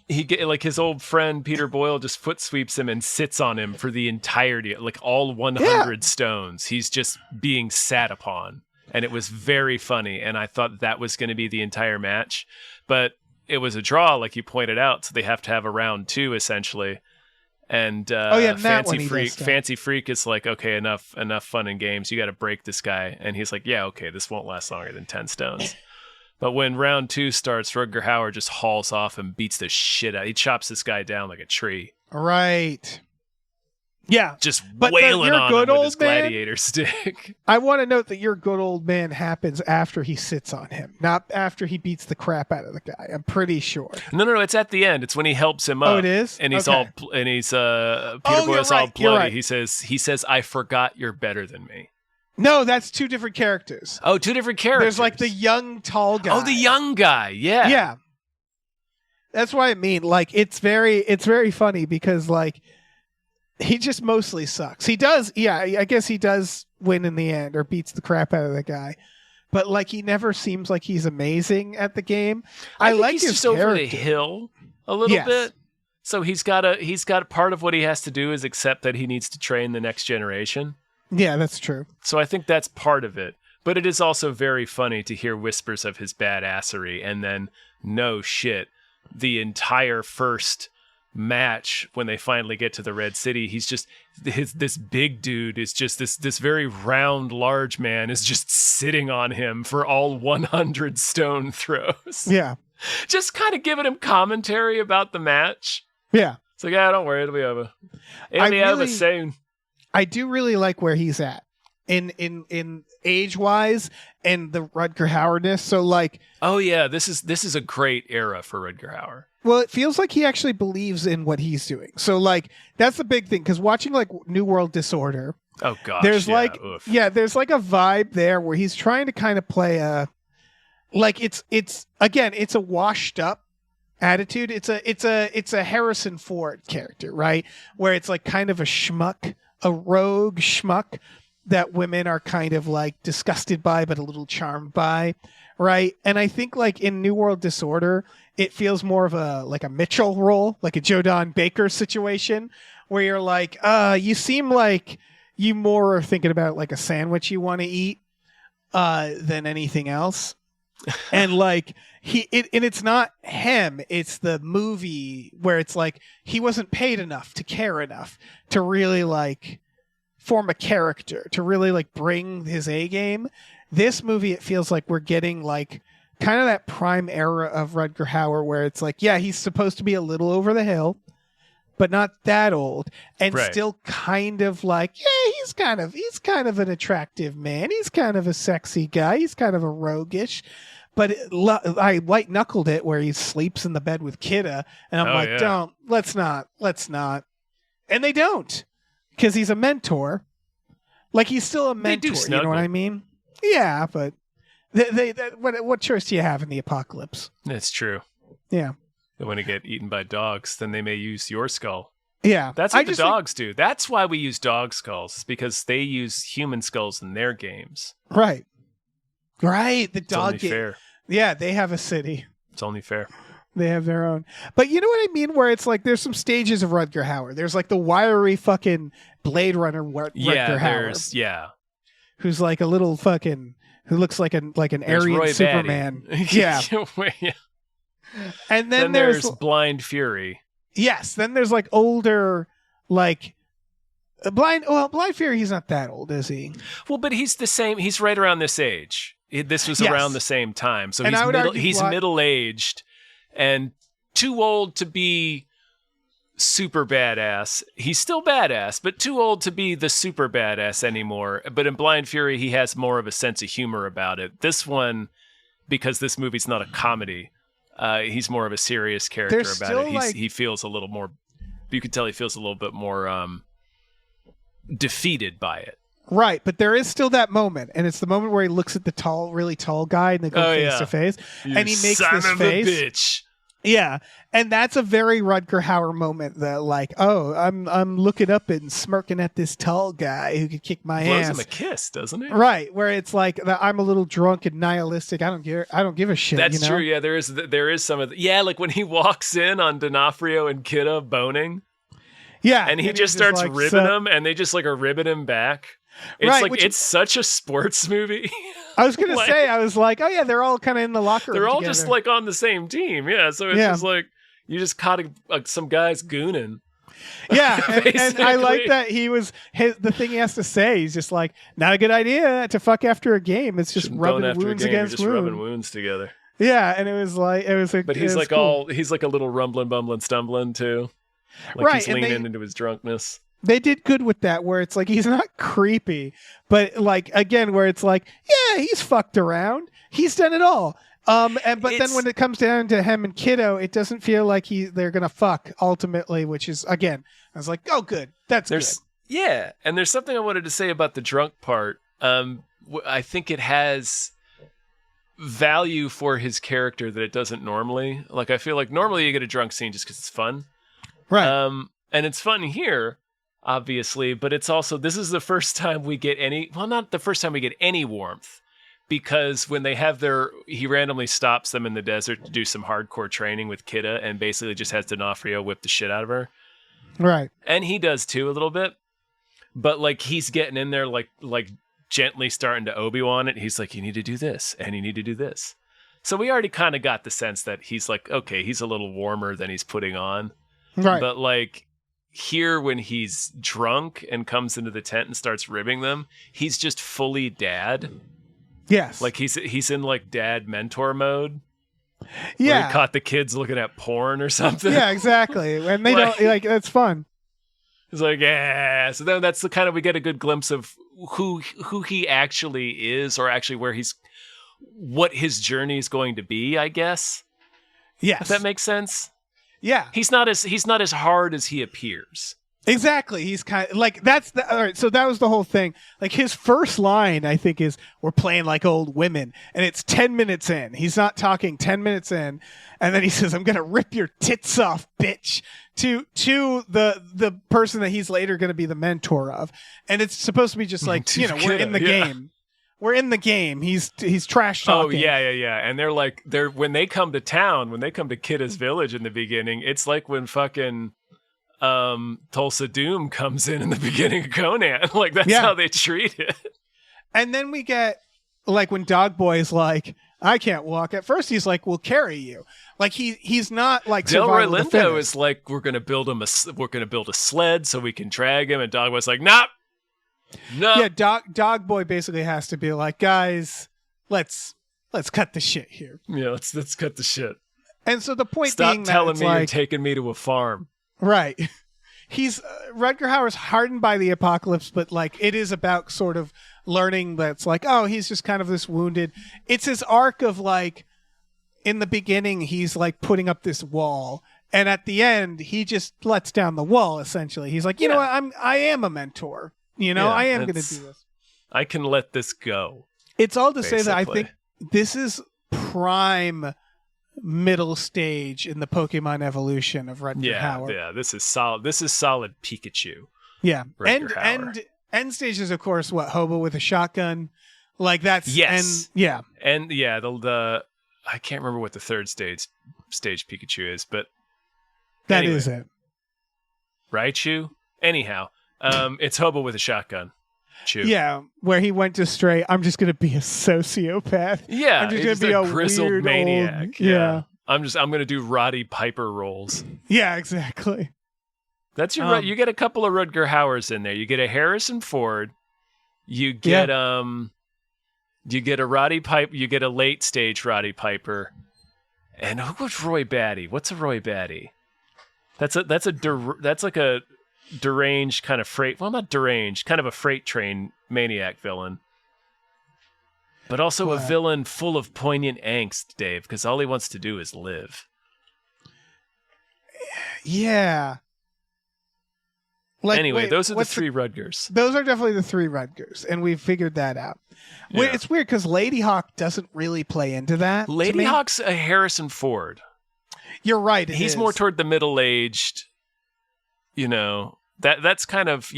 His old friend Peter Boyle just foot sweeps him and sits on him for the entirety, like all 100 stones. He's just being sat upon. And it was very funny, and I thought that was going to be the entire match. But it was a draw, like you pointed out, so they have to have a round 2, essentially. And Fancy Freak is like, okay, enough fun and games. You got to break this guy. And he's like, yeah, okay, this won't last longer than 10 stones. But when round 2 starts, Rutger Hauer just hauls off and beats the shit out. He chops this guy down like a tree. Right. Yeah. Just wailing on him with his gladiator stick. I want to note that your good old man happens after he sits on him, not after he beats the crap out of the guy. I'm pretty sure. No, it's at the end. It's when he helps him up. Oh, it is? And he's Okay. Peter Boyle's all bloody. Right. He says, "I forgot you're better than me." No, that's 2 different characters. Oh, 2 different characters. There's like the young, tall guy. Oh, the young guy. Yeah. Yeah. That's what I mean. Like, it's very funny because, like, he just mostly sucks. He does, I guess he does win in the end or beats the crap out of the guy. But, like, he never seems like he's amazing at the game. I think like he's his just character. over the hill a little bit. So he's got part of what he has to do is accept that he needs to train the next generation. Yeah, that's true. So I think that's part of it. But it is also very funny to hear whispers of his badassery and then, no shit, the entire first match when they finally get to the Red City, he's just this big dude is just this very round, large man is just sitting on him for all 100 stone throws. Yeah. Just kind of giving him commentary about the match. Yeah. It's like, don't worry, it'll be over. It'll be over soon. I do really like where he's at in age wise and the Rutger Hauerness. So like, oh yeah, this is a great era for Rutger Hauer. well, it feels like he actually believes in what he's doing. So like, that's the big thing. Because watching like New World Disorder, oh gosh, there's yeah, there's like a vibe there where he's trying to kind of play a, like it's a washed up attitude. It's a Harrison Ford character, right? Where it's like kind of a schmuck, a rogue schmuck that women are kind of like disgusted by, but a little charmed by, right? And I think like in New World Disorder, it feels more of a like a Mitchell role, like a Joe Don Baker situation, where you're like, you seem like you more are thinking about like a sandwich you want to eat than anything else. And like and it's not him, it's the movie where it's like he wasn't paid enough to care enough to really like form a character, to really like bring his A game. This movie, it feels like we're getting like kind of that prime era of Rutger Hauer where it's like, yeah, he's supposed to be a little over the hill, but not that old, and right. Still kind of like, yeah, he's kind of an attractive man. He's kind of a sexy guy. He's kind of a roguish. But I white knuckled it where he sleeps in the bed with Kidda, and I'm like, yeah. let's not. And they don't, because he's a mentor. Like he's still a mentor. You know what I mean? Yeah, but what choice do you have in the apocalypse? It's true. Yeah. They want to get eaten by dogs, then they may use your skull. Yeah. That's what the dogs do. That's why we use dog skulls, because they use human skulls in their games. Right. Right. The It's dog only fair. Yeah, they have a city. It's only fair. They have their own. But you know what I mean? Where it's like there's some stages of Rutger Hauer. There's like the wiry fucking Blade Runner Rutger Hauer. Yeah. Who's like a little fucking, who looks like an Aryan Roy Superman. Yeah. Yeah. And then there's Blind Fury. Yes. Then there's like older, like Blind Fury. He's not that old, is he? Well, but he's the same. He's right around this age. This was around the same time. So he's middle-aged and too old to be super badass. He's still badass, but too old to be the super badass anymore. But in Blind Fury, he has more of a sense of humor about it. This one, because this movie's not a comedy, he's more of a serious character about it. He feels a little more, you can tell he feels a little bit more defeated by it. Right, but there is still that moment, and it's the moment where he looks at the really tall guy, and they go face to face, and he makes this face. A bitch. Yeah, and that's a very Rutger Hauer moment. That like, oh, I'm looking up and smirking at this tall guy who could kick my ass. Blows him a kiss, doesn't he? Right, where it's like I'm a little drunk and nihilistic. I don't give a shit. That's true. Yeah, there is some of like when he walks in on D'Onofrio and Kidda boning. Yeah, and he just starts like, ribbing him, and they just like are ribbing him back. It's right, like it's such a sports movie. I was gonna say, I was like, oh yeah, they're all kind of in the locker room. They're all together. Just like on the same team, yeah. So it's just like you just caught some guys gooning. Yeah, and I like that he was the thing he has to say. He's just like, not a good idea to fuck after a game. It's just rubbing wounds against wounds. Rubbing wounds together. Yeah, and it was like but he's like cool. He's like a little rumbling, bumbling, stumbling too. Like right, he's leaning into his drunkenness. They did good with that, where it's like he's not creepy, but like again, where it's like, yeah, he's fucked around, he's done it all. But then when it comes down to him and Kiddo, it doesn't feel like they're gonna fuck ultimately, which is again, I was like, oh, good, that's good. Yeah, and there's something I wanted to say about the drunk part. I think it has value for his character that it doesn't normally. Like I feel like normally you get a drunk scene just because it's fun, right? And it's fun here. Obviously, but it's also, this is the first time we get not the first time we get any warmth, because when they have he randomly stops them in the desert to do some hardcore training with Kidda and basically just has D'Onofrio whip the shit out of her. Right. And he does too a little bit, but like he's getting in there like gently starting to Obi-Wan it. He's like, you need to do this and you need to do this. So we already kind of got the sense that he's like, okay, he's a little warmer than he's putting on. Right. But like, here when he's drunk and comes into the tent and starts ribbing them, he's just fully dad. Yes. Like he's in like dad mentor mode. Yeah. Where he caught the kids looking at porn or something. Yeah, exactly. And they don't like, that's fun. It's like, yeah. So then that's the kind of, we get a good glimpse of who he actually is, or actually what his journey is going to be, I guess. Yes. If that makes sense. Yeah. He's not as hard as he appears. Exactly. He's kind of like, all right. So that was the whole thing. Like his first line, I think, is we're playing like old women, and it's 10 minutes in. He's not talking 10 minutes in. And then he says, I'm going to rip your tits off, bitch, to the person that he's later going to be the mentor of. And it's supposed to be just like, we're in the game. We're in the game. He's trash talking. Oh yeah. And when they come to town, when they come to Kidda's village in the beginning, it's like when fucking Tulsa Doom comes in the beginning of Conan. Like that's how they treat it. And then we get like when Dog Boy's like, I can't walk. At first he's like, we'll carry you. Like he's not like Delroy Lindo is like, we're gonna build a sled so we can drag him, and Dog Boy's like, nah. No. Yeah, Dog Boy basically has to be like, guys, let's cut the shit here. Yeah, let's cut the shit. And so the point Stop being telling that me like, you're taking me to a farm. Right. He's Rutger Hauer's hardened by the apocalypse, but like it is about sort of learning that's like, oh, he's just kind of this wounded. It's his arc of like, in the beginning, he's like putting up this wall, and at the end, he just lets down the wall. Essentially, he's like, you know what, I am a mentor. I am going to do this. I can let this go. It's all to say that I think this is prime middle stage in the Pokemon evolution of Rutger Hauer. Yeah, this is solid. This is solid Pikachu. Yeah, Rutger Hauer. and end stage is of course what, Hobo with a shotgun, like that's yes, and the I can't remember what the third stage Pikachu is, but that is it. Raichu. Anyhow, it's Hobo with a shotgun. Chew. Yeah, where he went to straight, I'm just going to be a sociopath. Yeah, I'm just going to be a grizzled weird maniac. Old, yeah. I'm going to do Roddy Piper roles. Yeah, exactly. That's your you get a couple of Rutger Hauers in there. You get a Harrison Ford. You get you get a Roddy Piper, you get a late stage Roddy Piper. And who was Roy Batty? What's a Roy Batty? That's like a deranged kind of freight, well, not deranged, kind of a freight train maniac villain, but also a villain full of poignant angst, Dave, because all he wants to do is live. Yeah. Like, anyway, those are the three Rutgers. Those are definitely the three Rutgers, and we've figured that out. Yeah. It's weird because Lady Hawk doesn't really play into that. Lady Hawk's a Harrison Ford. You're right. He's more toward the middle-aged. That's kind of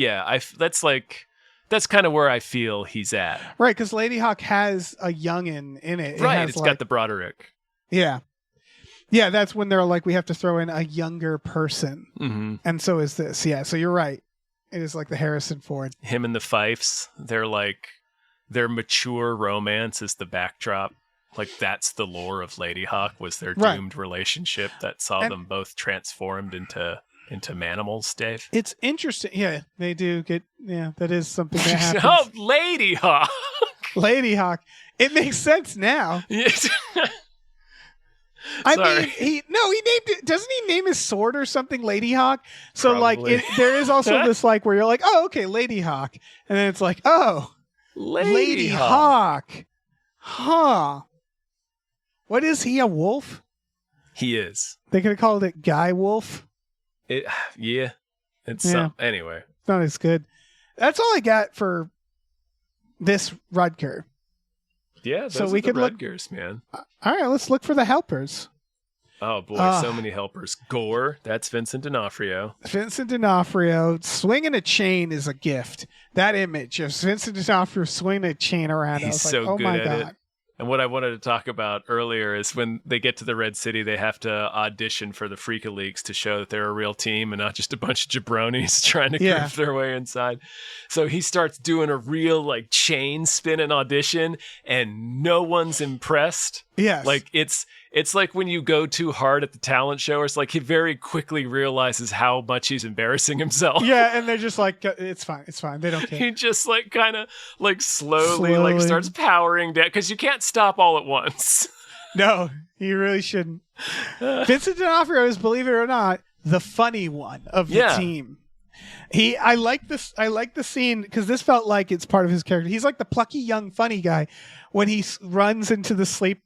that's kind of where I feel he's at. Right, because Lady Hawk has a youngin in it. Right, it's got the Broderick. Yeah. Yeah, that's when they're like, we have to throw in a younger person. Mm-hmm. And so is this. Yeah, so you're right. It is like the Harrison Ford. Him and the Fifes, they're like, their mature romance is the backdrop. Like, that's the lore of Lady Hawk, was their doomed relationship that saw them both transformed into manimals, Dave. It's interesting. Yeah, they do get, that is something that happens. Oh, Lady Hawk. Lady Hawk. It makes sense now. I mean, he named it. Doesn't he name his sword or something Lady Hawk? So probably. like, there is also this like where you're like, oh, okay, Lady Hawk, and then it's like, oh, Lady Hawk. Huh? What is he? A wolf? He is. They could have called it Guy Wolf. It's anyway. It's not as good. That's all I got for this Rutger. Yeah, so we could Rutgers, man. All right, let's look for the helpers. Oh boy, so many helpers. Gore, that's Vincent D'Onofrio. Vincent D'Onofrio swinging a chain is a gift. That image of Vincent D'Onofrio swinging a chain around, He's I was so like, oh good my at God. it. And what I wanted to talk about earlier is when they get to the Red City, they have to audition for the Freaka Leagues to show that they're a real team and not just a bunch of jabronis trying to groove their way inside. So he starts doing a real like chain spin and audition, and no one's impressed. Yes. Like it's like when you go too hard at the talent show, it's like he very quickly realizes how much he's embarrassing himself. Yeah, and they're just like, it's fine. They don't care. He just like kind of like slowly like starts powering down because you can't stop all at once. No, you really shouldn't. Vincent D'Onofrio is, believe it or not, the funny one of the team. I like this. I like the scene because this felt like it's part of his character. He's like the plucky young funny guy when he runs into the sleep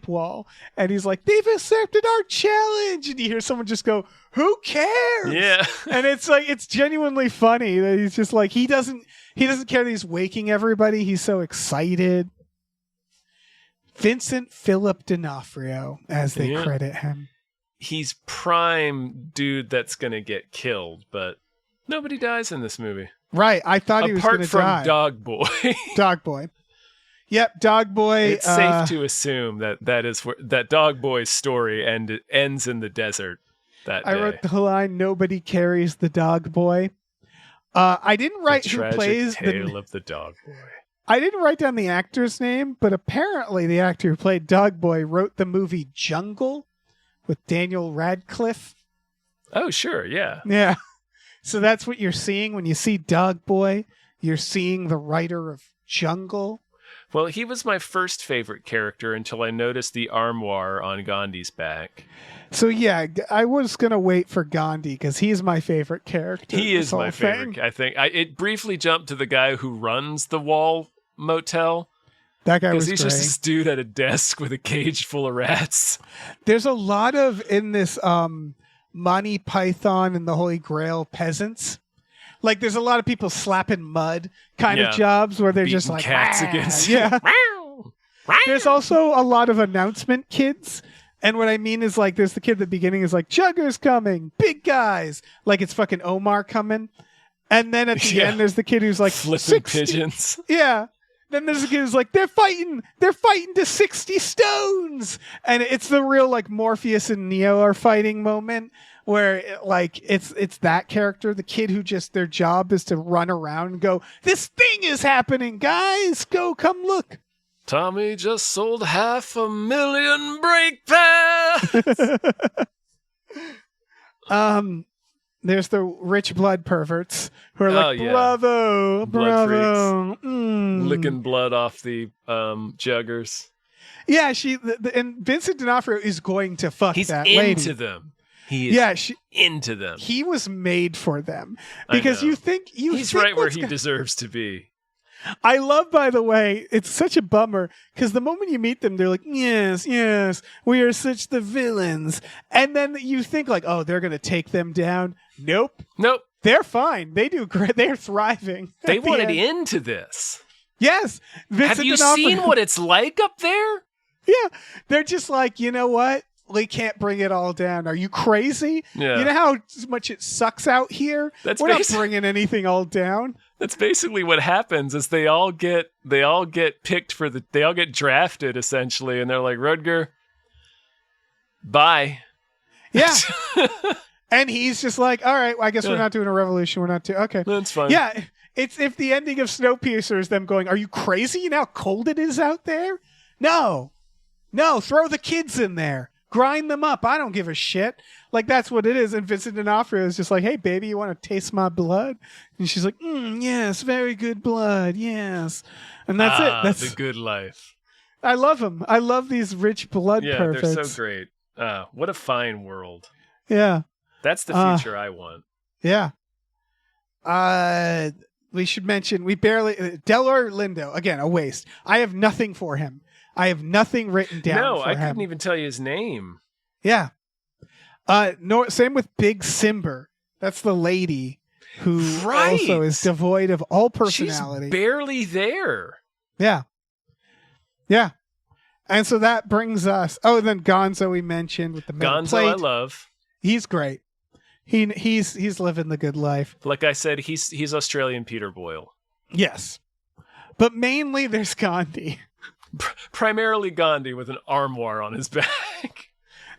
wall, and he's like, "They've accepted our challenge," and you hear someone just go, "Who cares?" Yeah, and it's like it's genuinely funny that he's just like he doesn't care that he's waking everybody. He's so excited. Vincent Philip D'Onofrio, as they credit him. He's prime dude that's gonna get killed, but nobody dies in this movie. Right, I thought he was going to die. Apart from Dog Boy. Dog Boy. Yep, Dog Boy. It's safe to assume that is where that Dog Boy's story ends in the desert that day. I wrote the line, "Nobody carries the Dog Boy." I didn't write who plays the tale of the Dog Boy. I didn't write down the actor's name, but apparently the actor who played Dog Boy wrote the movie Jungle with Daniel Radcliffe. Oh, sure, yeah. Yeah. So that's what you're seeing when you see Dog Boy. You're seeing the writer of Jungle. Well, he was my first favorite character until I noticed the armoire on Gandhi's back. So yeah, I was going to wait for Gandhi because he's my favorite character. He is my favorite. I think it briefly jumped to the guy who runs the Wall Motel. That guy was great. Because he's just this dude at a desk with a cage full of rats. There's a lot of, in this Monty Python and the Holy Grail peasants. Like there's a lot of people slapping mud kind of jobs where they're beating just like cats against. Yeah. There's also a lot of announcement kids. And what I mean is like there's the kid at the beginning is like, Jugger's coming, big guys. Like it's fucking Omar coming. And then at the end there's the kid who's like flipping 60. Pigeons. Yeah. Then there's a kid who's like, they're fighting to 60 stones. And it's the real like Morpheus and Neo are fighting moment where like it's that character, the kid who just their job is to run around and go, this thing is happening, guys, go come look. Tommy just sold 500,000 brake pads. There's the rich blood perverts who are like, bravo, blood bravo. Licking blood off the juggers. Yeah, and Vincent D'Onofrio is going to fuck that lady. He's into them. He is into them. He was made for them. Because he's right where he deserves to be. I love, by the way, it's such a bummer because the moment you meet them, they're like, yes, we are such the villains. And then you think like, oh, they're going to take them down. Nope. They're fine. They do great. They're thriving. They wanted into this. Yes. Have you seen what it's like up there? Yeah. They're just like, you know what? We can't bring it all down. Are you crazy? Yeah. You know how much it sucks out here? We're not bringing anything all down. That's basically what happens is they all get picked they all get drafted essentially, and they're like, Rutger, bye. Yeah. And he's just like, all right, well, I guess we're not doing a revolution. We're not okay. That's fine. Yeah. It's if the ending of Snowpiercer is them going, are you crazy? You know how cold it is out there? No, throw the kids in there. Grind them up. I don't give a shit. Like, that's what it is. And Vincent D'Onofrio is just like, hey, baby, you want to taste my blood? And she's like, yes, very good blood. Yes. And that's it. That's the good life. I love them. I love these rich blood perfects. Yeah, they're so great. What a fine world. Yeah. That's the future I want. Yeah. We should mention, Delroy Lindo, again, a waste. I have nothing for him. I have nothing written down. No, for I him. couldn't even tell you his name. Yeah. Same with Big Simber. That's the lady who also is devoid of all personality. She's barely there. Yeah. Yeah. And so that brings us. Oh, and then Gonzo we mentioned with the metal Gonzo plate. I love. He's great. He's living the good life. Like I said, he's Australian Peter Boyle. Yes. But mainly there's Gandhi. Primarily Gandhi with an armoire on his back.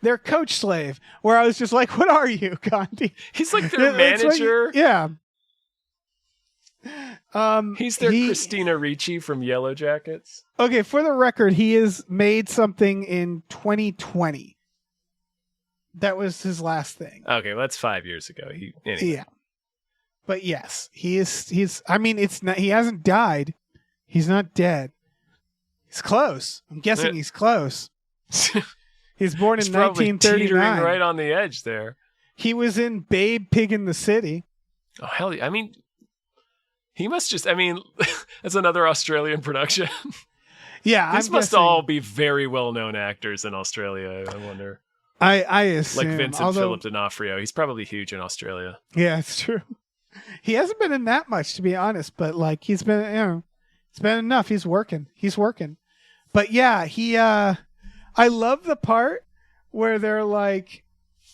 Their coach slave, where I was just like, what are you, Gandhi? He's like their manager. Yeah. He's their Christina Ricci from Yellow Jackets. Okay, for the record, he has made something in 2020. That was his last thing. Okay, well, that's 5 years ago. Anyway. Yeah. But yes, he's I mean, it's not, he hasn't died. He's not dead. He's close. I'm guessing he's close. He's born in 1939. Right on the edge there. He was in Babe, Pig in the City. Oh, hell yeah. I mean, he must just, that's another Australian production. Yeah, These must all be very well-known actors in Australia, I wonder. I assume. Like Vincent Philip D'Onofrio. He's probably huge in Australia. Yeah, it's true. He hasn't been in that much, to be honest, but like he's been, it's been enough. He's working. But yeah, I love the part where they're like,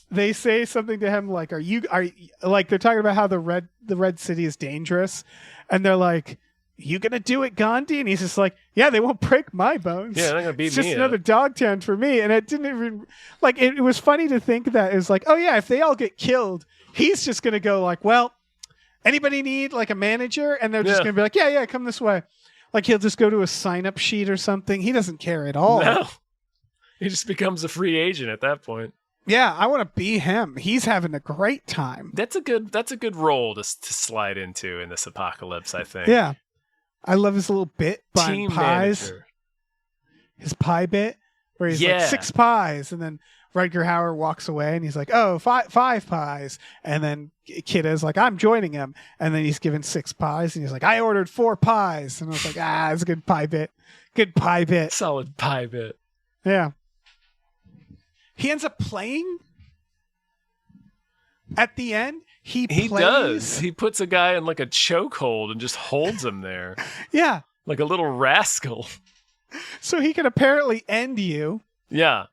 they say something to him like, are like, they're talking about how the red city is dangerous. And they're like, you gonna do it, Gandhi? And he's just like, yeah, they won't break my bones. Yeah, they're not gonna beat it's me just up. another dog town for me. And it didn't even like it was funny to think that it was like, oh yeah, if they all get killed, he's just gonna go like, well, anybody need like a manager? And they're just gonna be like, yeah, come this way. Like he'll just go to a sign-up sheet or something. He doesn't care at all. No. He just becomes a free agent at that point. Yeah, I want to be him. He's having a great time. That's a good role to slide into in this apocalypse, I think. Yeah. I love his little bit buying Team pies. manager. His pie bit where he's like 6 pies, and then Rutger Hauer walks away and he's like, oh, five pies. And then Kidda's like, I'm joining him. And then he's given 6 pies and he's like, I ordered 4 pies. And I was like, it's a good pie bit. Good pie bit. Solid pie bit. Yeah. He ends up playing at the end. He does. He puts a guy in like a chokehold and just holds him there. Yeah. Like a little rascal. So he can apparently end you. Yeah.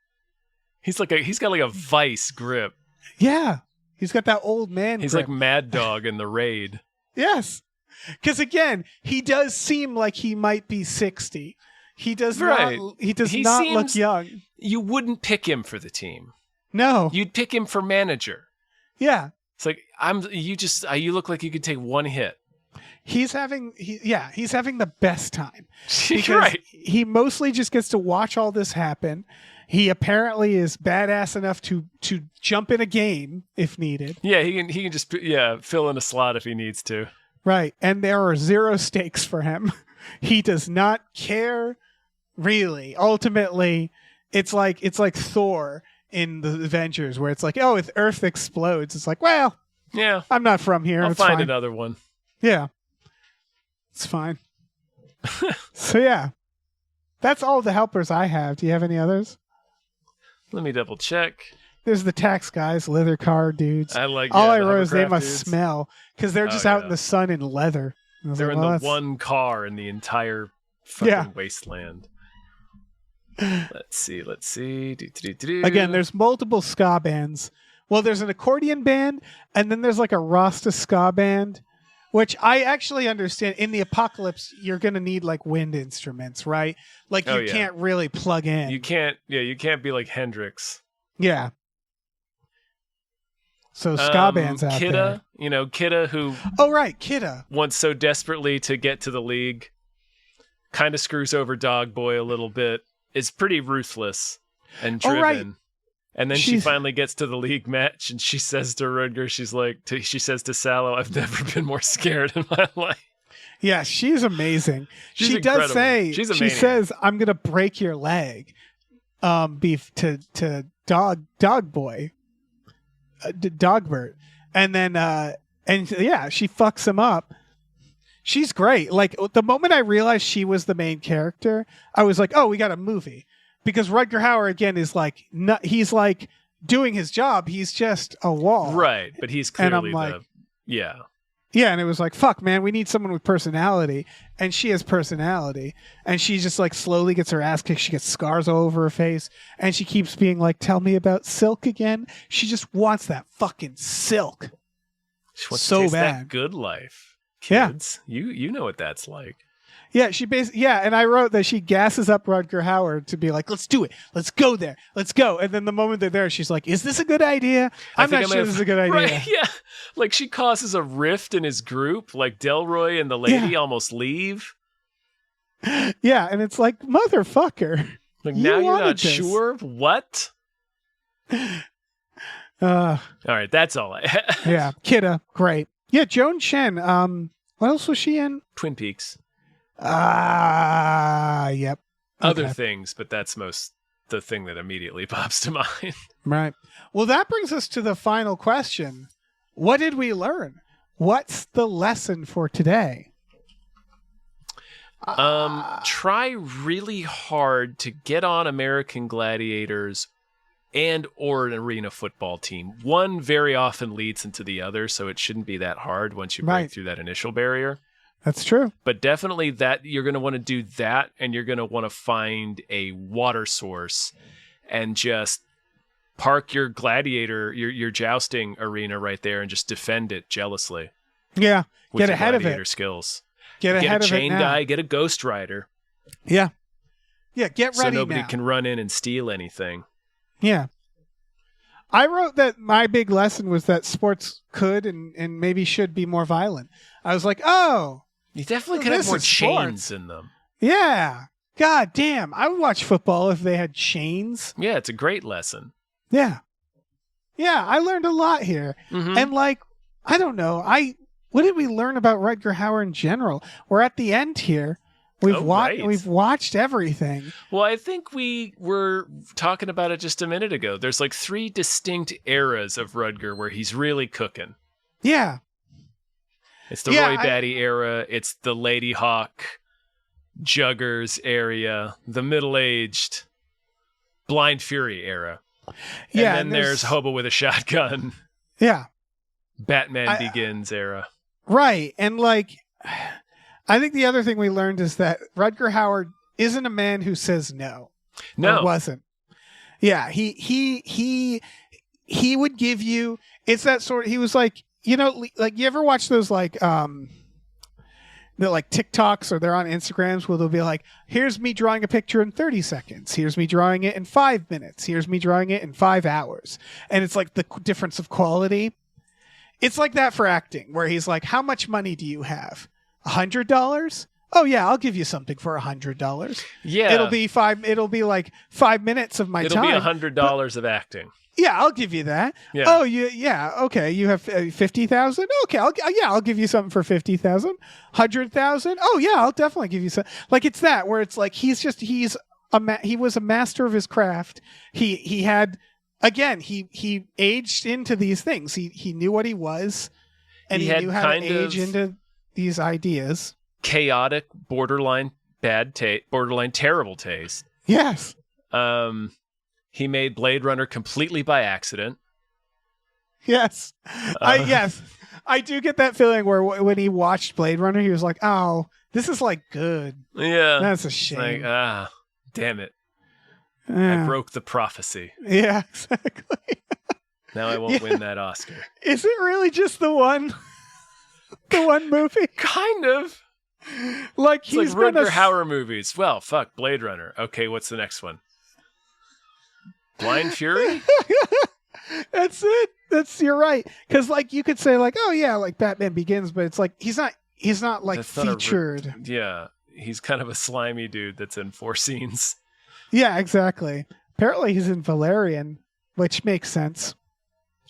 He's got like a vice grip. Yeah. He's got that old man He's grip. like Mad Dog in The Raid. Yes. Because again, he does seem like he might be 60. He does not look young. You wouldn't pick him for the team. No. You'd pick him for manager. Yeah. It's like you look like you could take one hit. He's having the best time. Because right. He mostly just gets to watch all this happen. He apparently is badass enough to jump in a game if needed. Yeah, he can just fill in a slot if he needs to. Right. And there are 0 stakes for him. He does not care really. Ultimately, it's like Thor in the Avengers where it's like, oh, if Earth explodes, it's like, well, yeah, I'm not from here. I'll it's find fine. another one. Yeah. It's fine. So yeah. That's all the helpers I have. Do you have any others? Let me double check. There's the tax guys, leather car dudes. I like all I the wrote is they hovercraft must dudes. smell because they're just out in the sun in leather. They're in the one car in the entire fucking wasteland. Let's see. Again, there's multiple ska bands. Well, there's an accordion band, and then there's like a Rasta ska band, which I actually understand. In the apocalypse, you're going to need like wind instruments, right? Like you can't really plug in. You can't be like Hendrix. Yeah. So ska bands out there. Kidda who... Oh, right, Kidda. Wants so desperately to get to the league. Kind of screws over Dog Boy a little bit. Is pretty ruthless and driven. Right. And then she finally gets to the league match and she says to Rutger, she says to Sallow, I've never been more scared in my life. Yeah, she's amazing. She's she incredible. Does say, she's a she maniac. says, I'm going to break your leg. Beef to Dog Boy. Dogbert. And then, she fucks him up. She's great. Like, the moment I realized she was the main character, I was like, oh, we got a movie. Because Rutger Hauer, again, is like, he's like doing his job. He's just a wall. Right. But he's clearly Yeah, and it was like, fuck, man, we need someone with personality. And she has personality. And she just like slowly gets her ass kicked. She gets scars all over her face. And she keeps being like, tell me about silk again. She just wants that fucking silk. She wants so to taste bad. that good life. Kids, you know what that's like. Yeah, and I wrote that she gasses up Rutger Hauer to be like, let's do it. Let's go there. Let's go. And then the moment they're there, she's like, is this a good idea? I'm not sure this is a good idea. Right, yeah. Like she causes a rift in his group, like Delroy and the lady almost leave. Yeah, and it's like, motherfucker. Like now you're not sure? What? All right, that's all I have. Yeah, Kidda, great. Yeah, Joan Chen. What else was she in? Twin Peaks. Yep. Other things, but that's the thing that immediately pops to mind. Right. Well, that brings us to the final question. What did we learn? What's the lesson for today? Try really hard to get on American Gladiators and or an arena football team. One very often leads into the other, so it shouldn't be that hard once you break through that initial barrier. That's true. But definitely that you're going to want to do that, and you're going to want to find a water source and just park your gladiator, your jousting arena right there and just defend it jealously. Yeah, with get your ahead of gladiator it. Skills. Get ahead a of it chain now. guy, get a ghost rider. Yeah. Yeah, get ready so nobody now. can run in and steal anything. Yeah. I wrote that my big lesson was that sports could and maybe should be more violent. I was like, oh. You definitely could have this more is chains sports. in them. Yeah. God damn. I would watch football if they had chains. Yeah, it's a great lesson. Yeah. Yeah, I learned a lot here. Mm-hmm. And like, I don't know. What did we learn about Rutger Hauer in general? We're at the end here. We've watched everything. Well, I think we were talking about it just a minute ago. There's like 3 distinct eras of Rutger where he's really cooking. Yeah. It's the Roy Batty era. It's the Lady Hawk, Juggers area, the middle-aged Blind Fury era. Yeah, and then there's Hobo with a Shotgun. Yeah. Batman Begins era. Right. And like, I think the other thing we learned is that Rutger Hauer isn't a man who says no. No. Or wasn't. Yeah. He would give you, it's that sort of, he was like, you know, like you ever watch those like, they're like TikToks or they're on Instagrams where they'll be like, here's me drawing a picture in 30 seconds. Here's me drawing it in 5 minutes. Here's me drawing it in 5 hours. And it's like the difference of quality. It's like that for acting where he's like, how much money do you have? $100? Oh yeah, I'll give you something for $100. Yeah. It'll be like 5 minutes of my time. It'll be $100 of acting. Yeah, I'll give you that. Yeah. Oh, yeah. Okay, you have 50,000. Okay, I'll give you something for 50,000. 100,000. Oh yeah, I'll definitely give you some. Like it's that where it's like he was a master of his craft. He had again he aged into these things. He knew what he was, and he knew how to age into these ideas. Chaotic, borderline borderline terrible taste. Yes. He made Blade Runner completely by accident. Yes. Yes. I do get that feeling where when he watched Blade Runner, he was like, oh, this is like good. Yeah. That's a shame. Like, damn it. Yeah. I broke the prophecy. Yeah, exactly. Now I won't win that Oscar. Is it really just the one movie? Kind of. Like It's he's like been Rutger Hauer movies. Well, fuck, Blade Runner. Okay, what's the next one? Blind Fury? That's it. You're right. Because like you could say like, oh yeah, like Batman Begins, but it's like he's not like That's not featured. Yeah, he's kind of a slimy dude that's in 4 scenes. Yeah, exactly. Apparently he's in Valerian, which makes sense.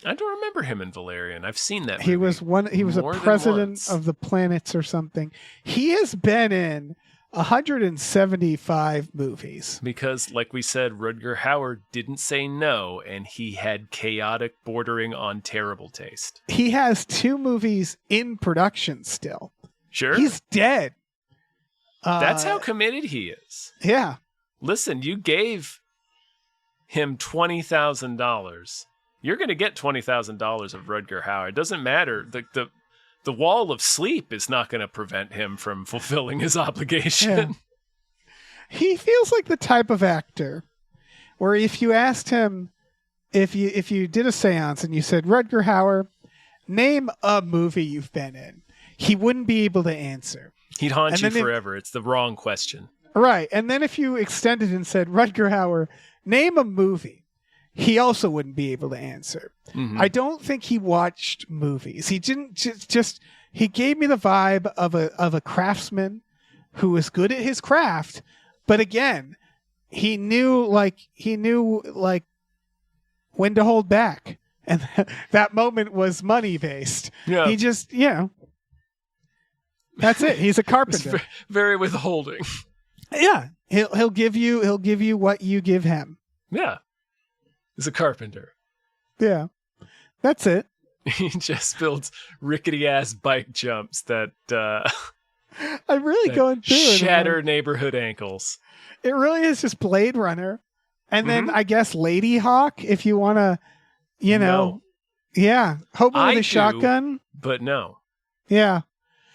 I don't remember him in Valerian. I've seen that movie. He was a president of the planets or something. He has been in 175 movies. Because, like we said, Rutger Hauer didn't say no, and he had chaotic, bordering on terrible taste. He has 2 movies in production still. Sure. He's dead. That's how committed he is. Yeah. Listen, you gave him $20,000. You're going to get $20,000 of Rutger Hauer. It doesn't matter. The wall of sleep is not going to prevent him from fulfilling his obligation. Yeah. He feels like the type of actor where if you asked him, if you did a seance and you said, Rutger Hauer, name a movie you've been in, he wouldn't be able to answer. He'd haunt you forever. It's the wrong question. Right. And then if you extended and said, Rutger Hauer, name a movie, he also wouldn't be able to answer. Mm-hmm. I don't think he watched movies. He didn't just he gave me the vibe of a craftsman who was good at his craft, but again, he knew when to hold back. And that moment was money based. Yeah. He just, that's it. He's a carpenter. Very withholding. Yeah. He'll give you what you give him. Yeah. He's a carpenter. Yeah. That's it. He just builds rickety ass bike jumps that I'm really going through it. shatter neighborhood ankles. It really is just Blade Runner. And then Mhm. I guess Lady Hawk, if you want to, No. Yeah. Hobo with I a do. shotgun. But no. Yeah.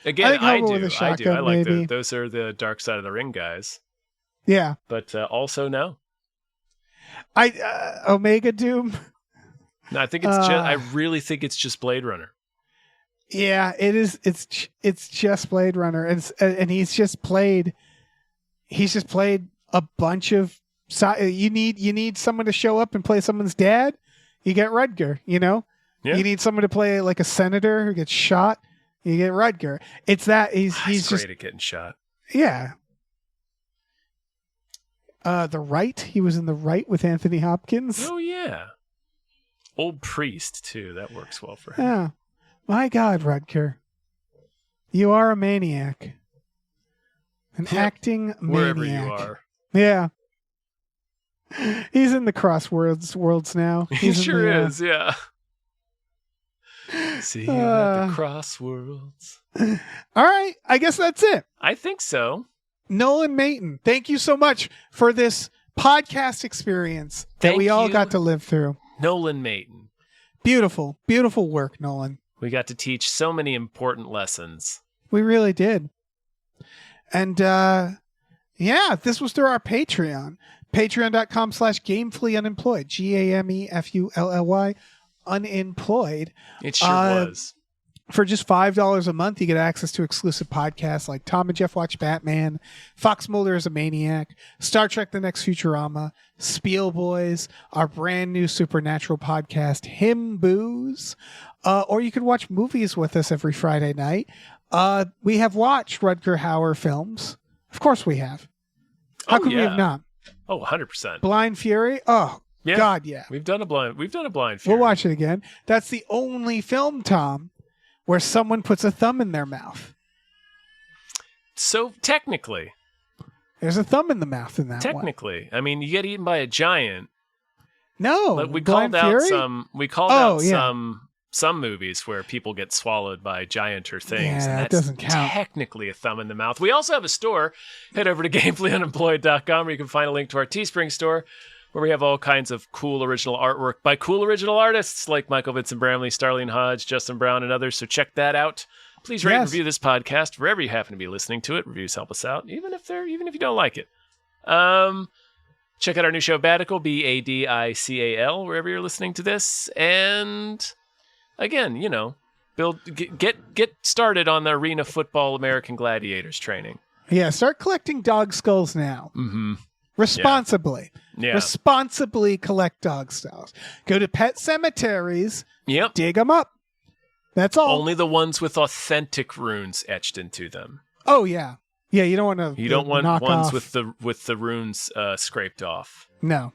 Again, think I Hobo do. with a I shotgun, like maybe. those are the Dark Side of the Ring guys. Yeah. But also no. Omega Doom. No, I think it's just. I really think it's just Blade Runner. Yeah, it is. It's just Blade Runner, and he's just played. He's just played a bunch of. You need someone to show up and play someone's dad. You get Rutger. Yeah. You need someone to play like a senator who gets shot. You get Rutger. It's that he's He's just great at getting shot. yeah. The Right. He was in The Right with Anthony Hopkins. Oh yeah. Old priest too. That works well for him. Yeah. My God, Rutger. You are a maniac. An acting maniac. Wherever you are. Yeah. He's in the worlds now. He He's in sure the, is, yeah. See you at the crossworlds. All right. I guess that's it. I think so. Nolan Mayton, thank you so much for this podcast experience that Thank we all you. got to live through. Nolan Mayton. Beautiful, beautiful work, Nolan. We got to teach so many important lessons. We really did. And yeah, this was through our Patreon. Patreon.com/GamefullyUnemployed. GAMEFULLY unemployed. It sure was. For just $5 a month, you get access to exclusive podcasts like Tom and Jeff Watch Batman, Fox Mulder is a Maniac, Star Trek The Next Futurama, Spiel Boys, our brand new supernatural podcast, Him Booze, or you could watch movies with us every Friday night. We have watched Rutger Hauer films. Of course we have. How could we have not? Oh, 100%. Blind Fury? Oh, Yeah. God, yeah. We've done a blind Fury. We'll watch it again. That's the only film, Tom, where someone puts a thumb in their mouth. So technically, There's a thumb in the mouth in that one. technically, I mean, you get eaten by a giant. No, But we Blind called out Fury? some. We called Oh, out yeah. some movies where people get swallowed by gianter things. Yeah, and that that's doesn't count. technically a thumb in the mouth. We also have a store. Head over to GamefullyUnemployed.com where you can find a link to our Teespring store, where we have all kinds of cool original artwork by cool original artists like Michael Vincent Bramley, Starlene Hodge, Justin Brown, and others. So check that out. Please rate and Yes. review this podcast wherever you happen to be listening to it. Reviews help us out, even if you don't like it. Check out our new show, Badical, BADICAL, wherever you're listening to this. And again, get started on the Arena Football American Gladiators training. Yeah, start collecting dog skulls now. Mm-hmm. Responsibly. Yeah. Responsibly collect dog skulls. Go to pet cemeteries, Yep. dig them up. That's all. Only the ones with authentic runes etched into them. Oh, yeah. Yeah, you don't want to. You don't want knock ones off. with the runes scraped off. No,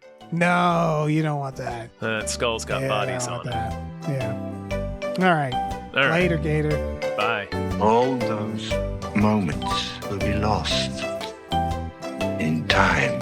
you don't want that. That skull's got Yeah, bodies I on don't it. want that. Yeah. All right. All right. Later, Gator. Bye. All those moments will be lost in time.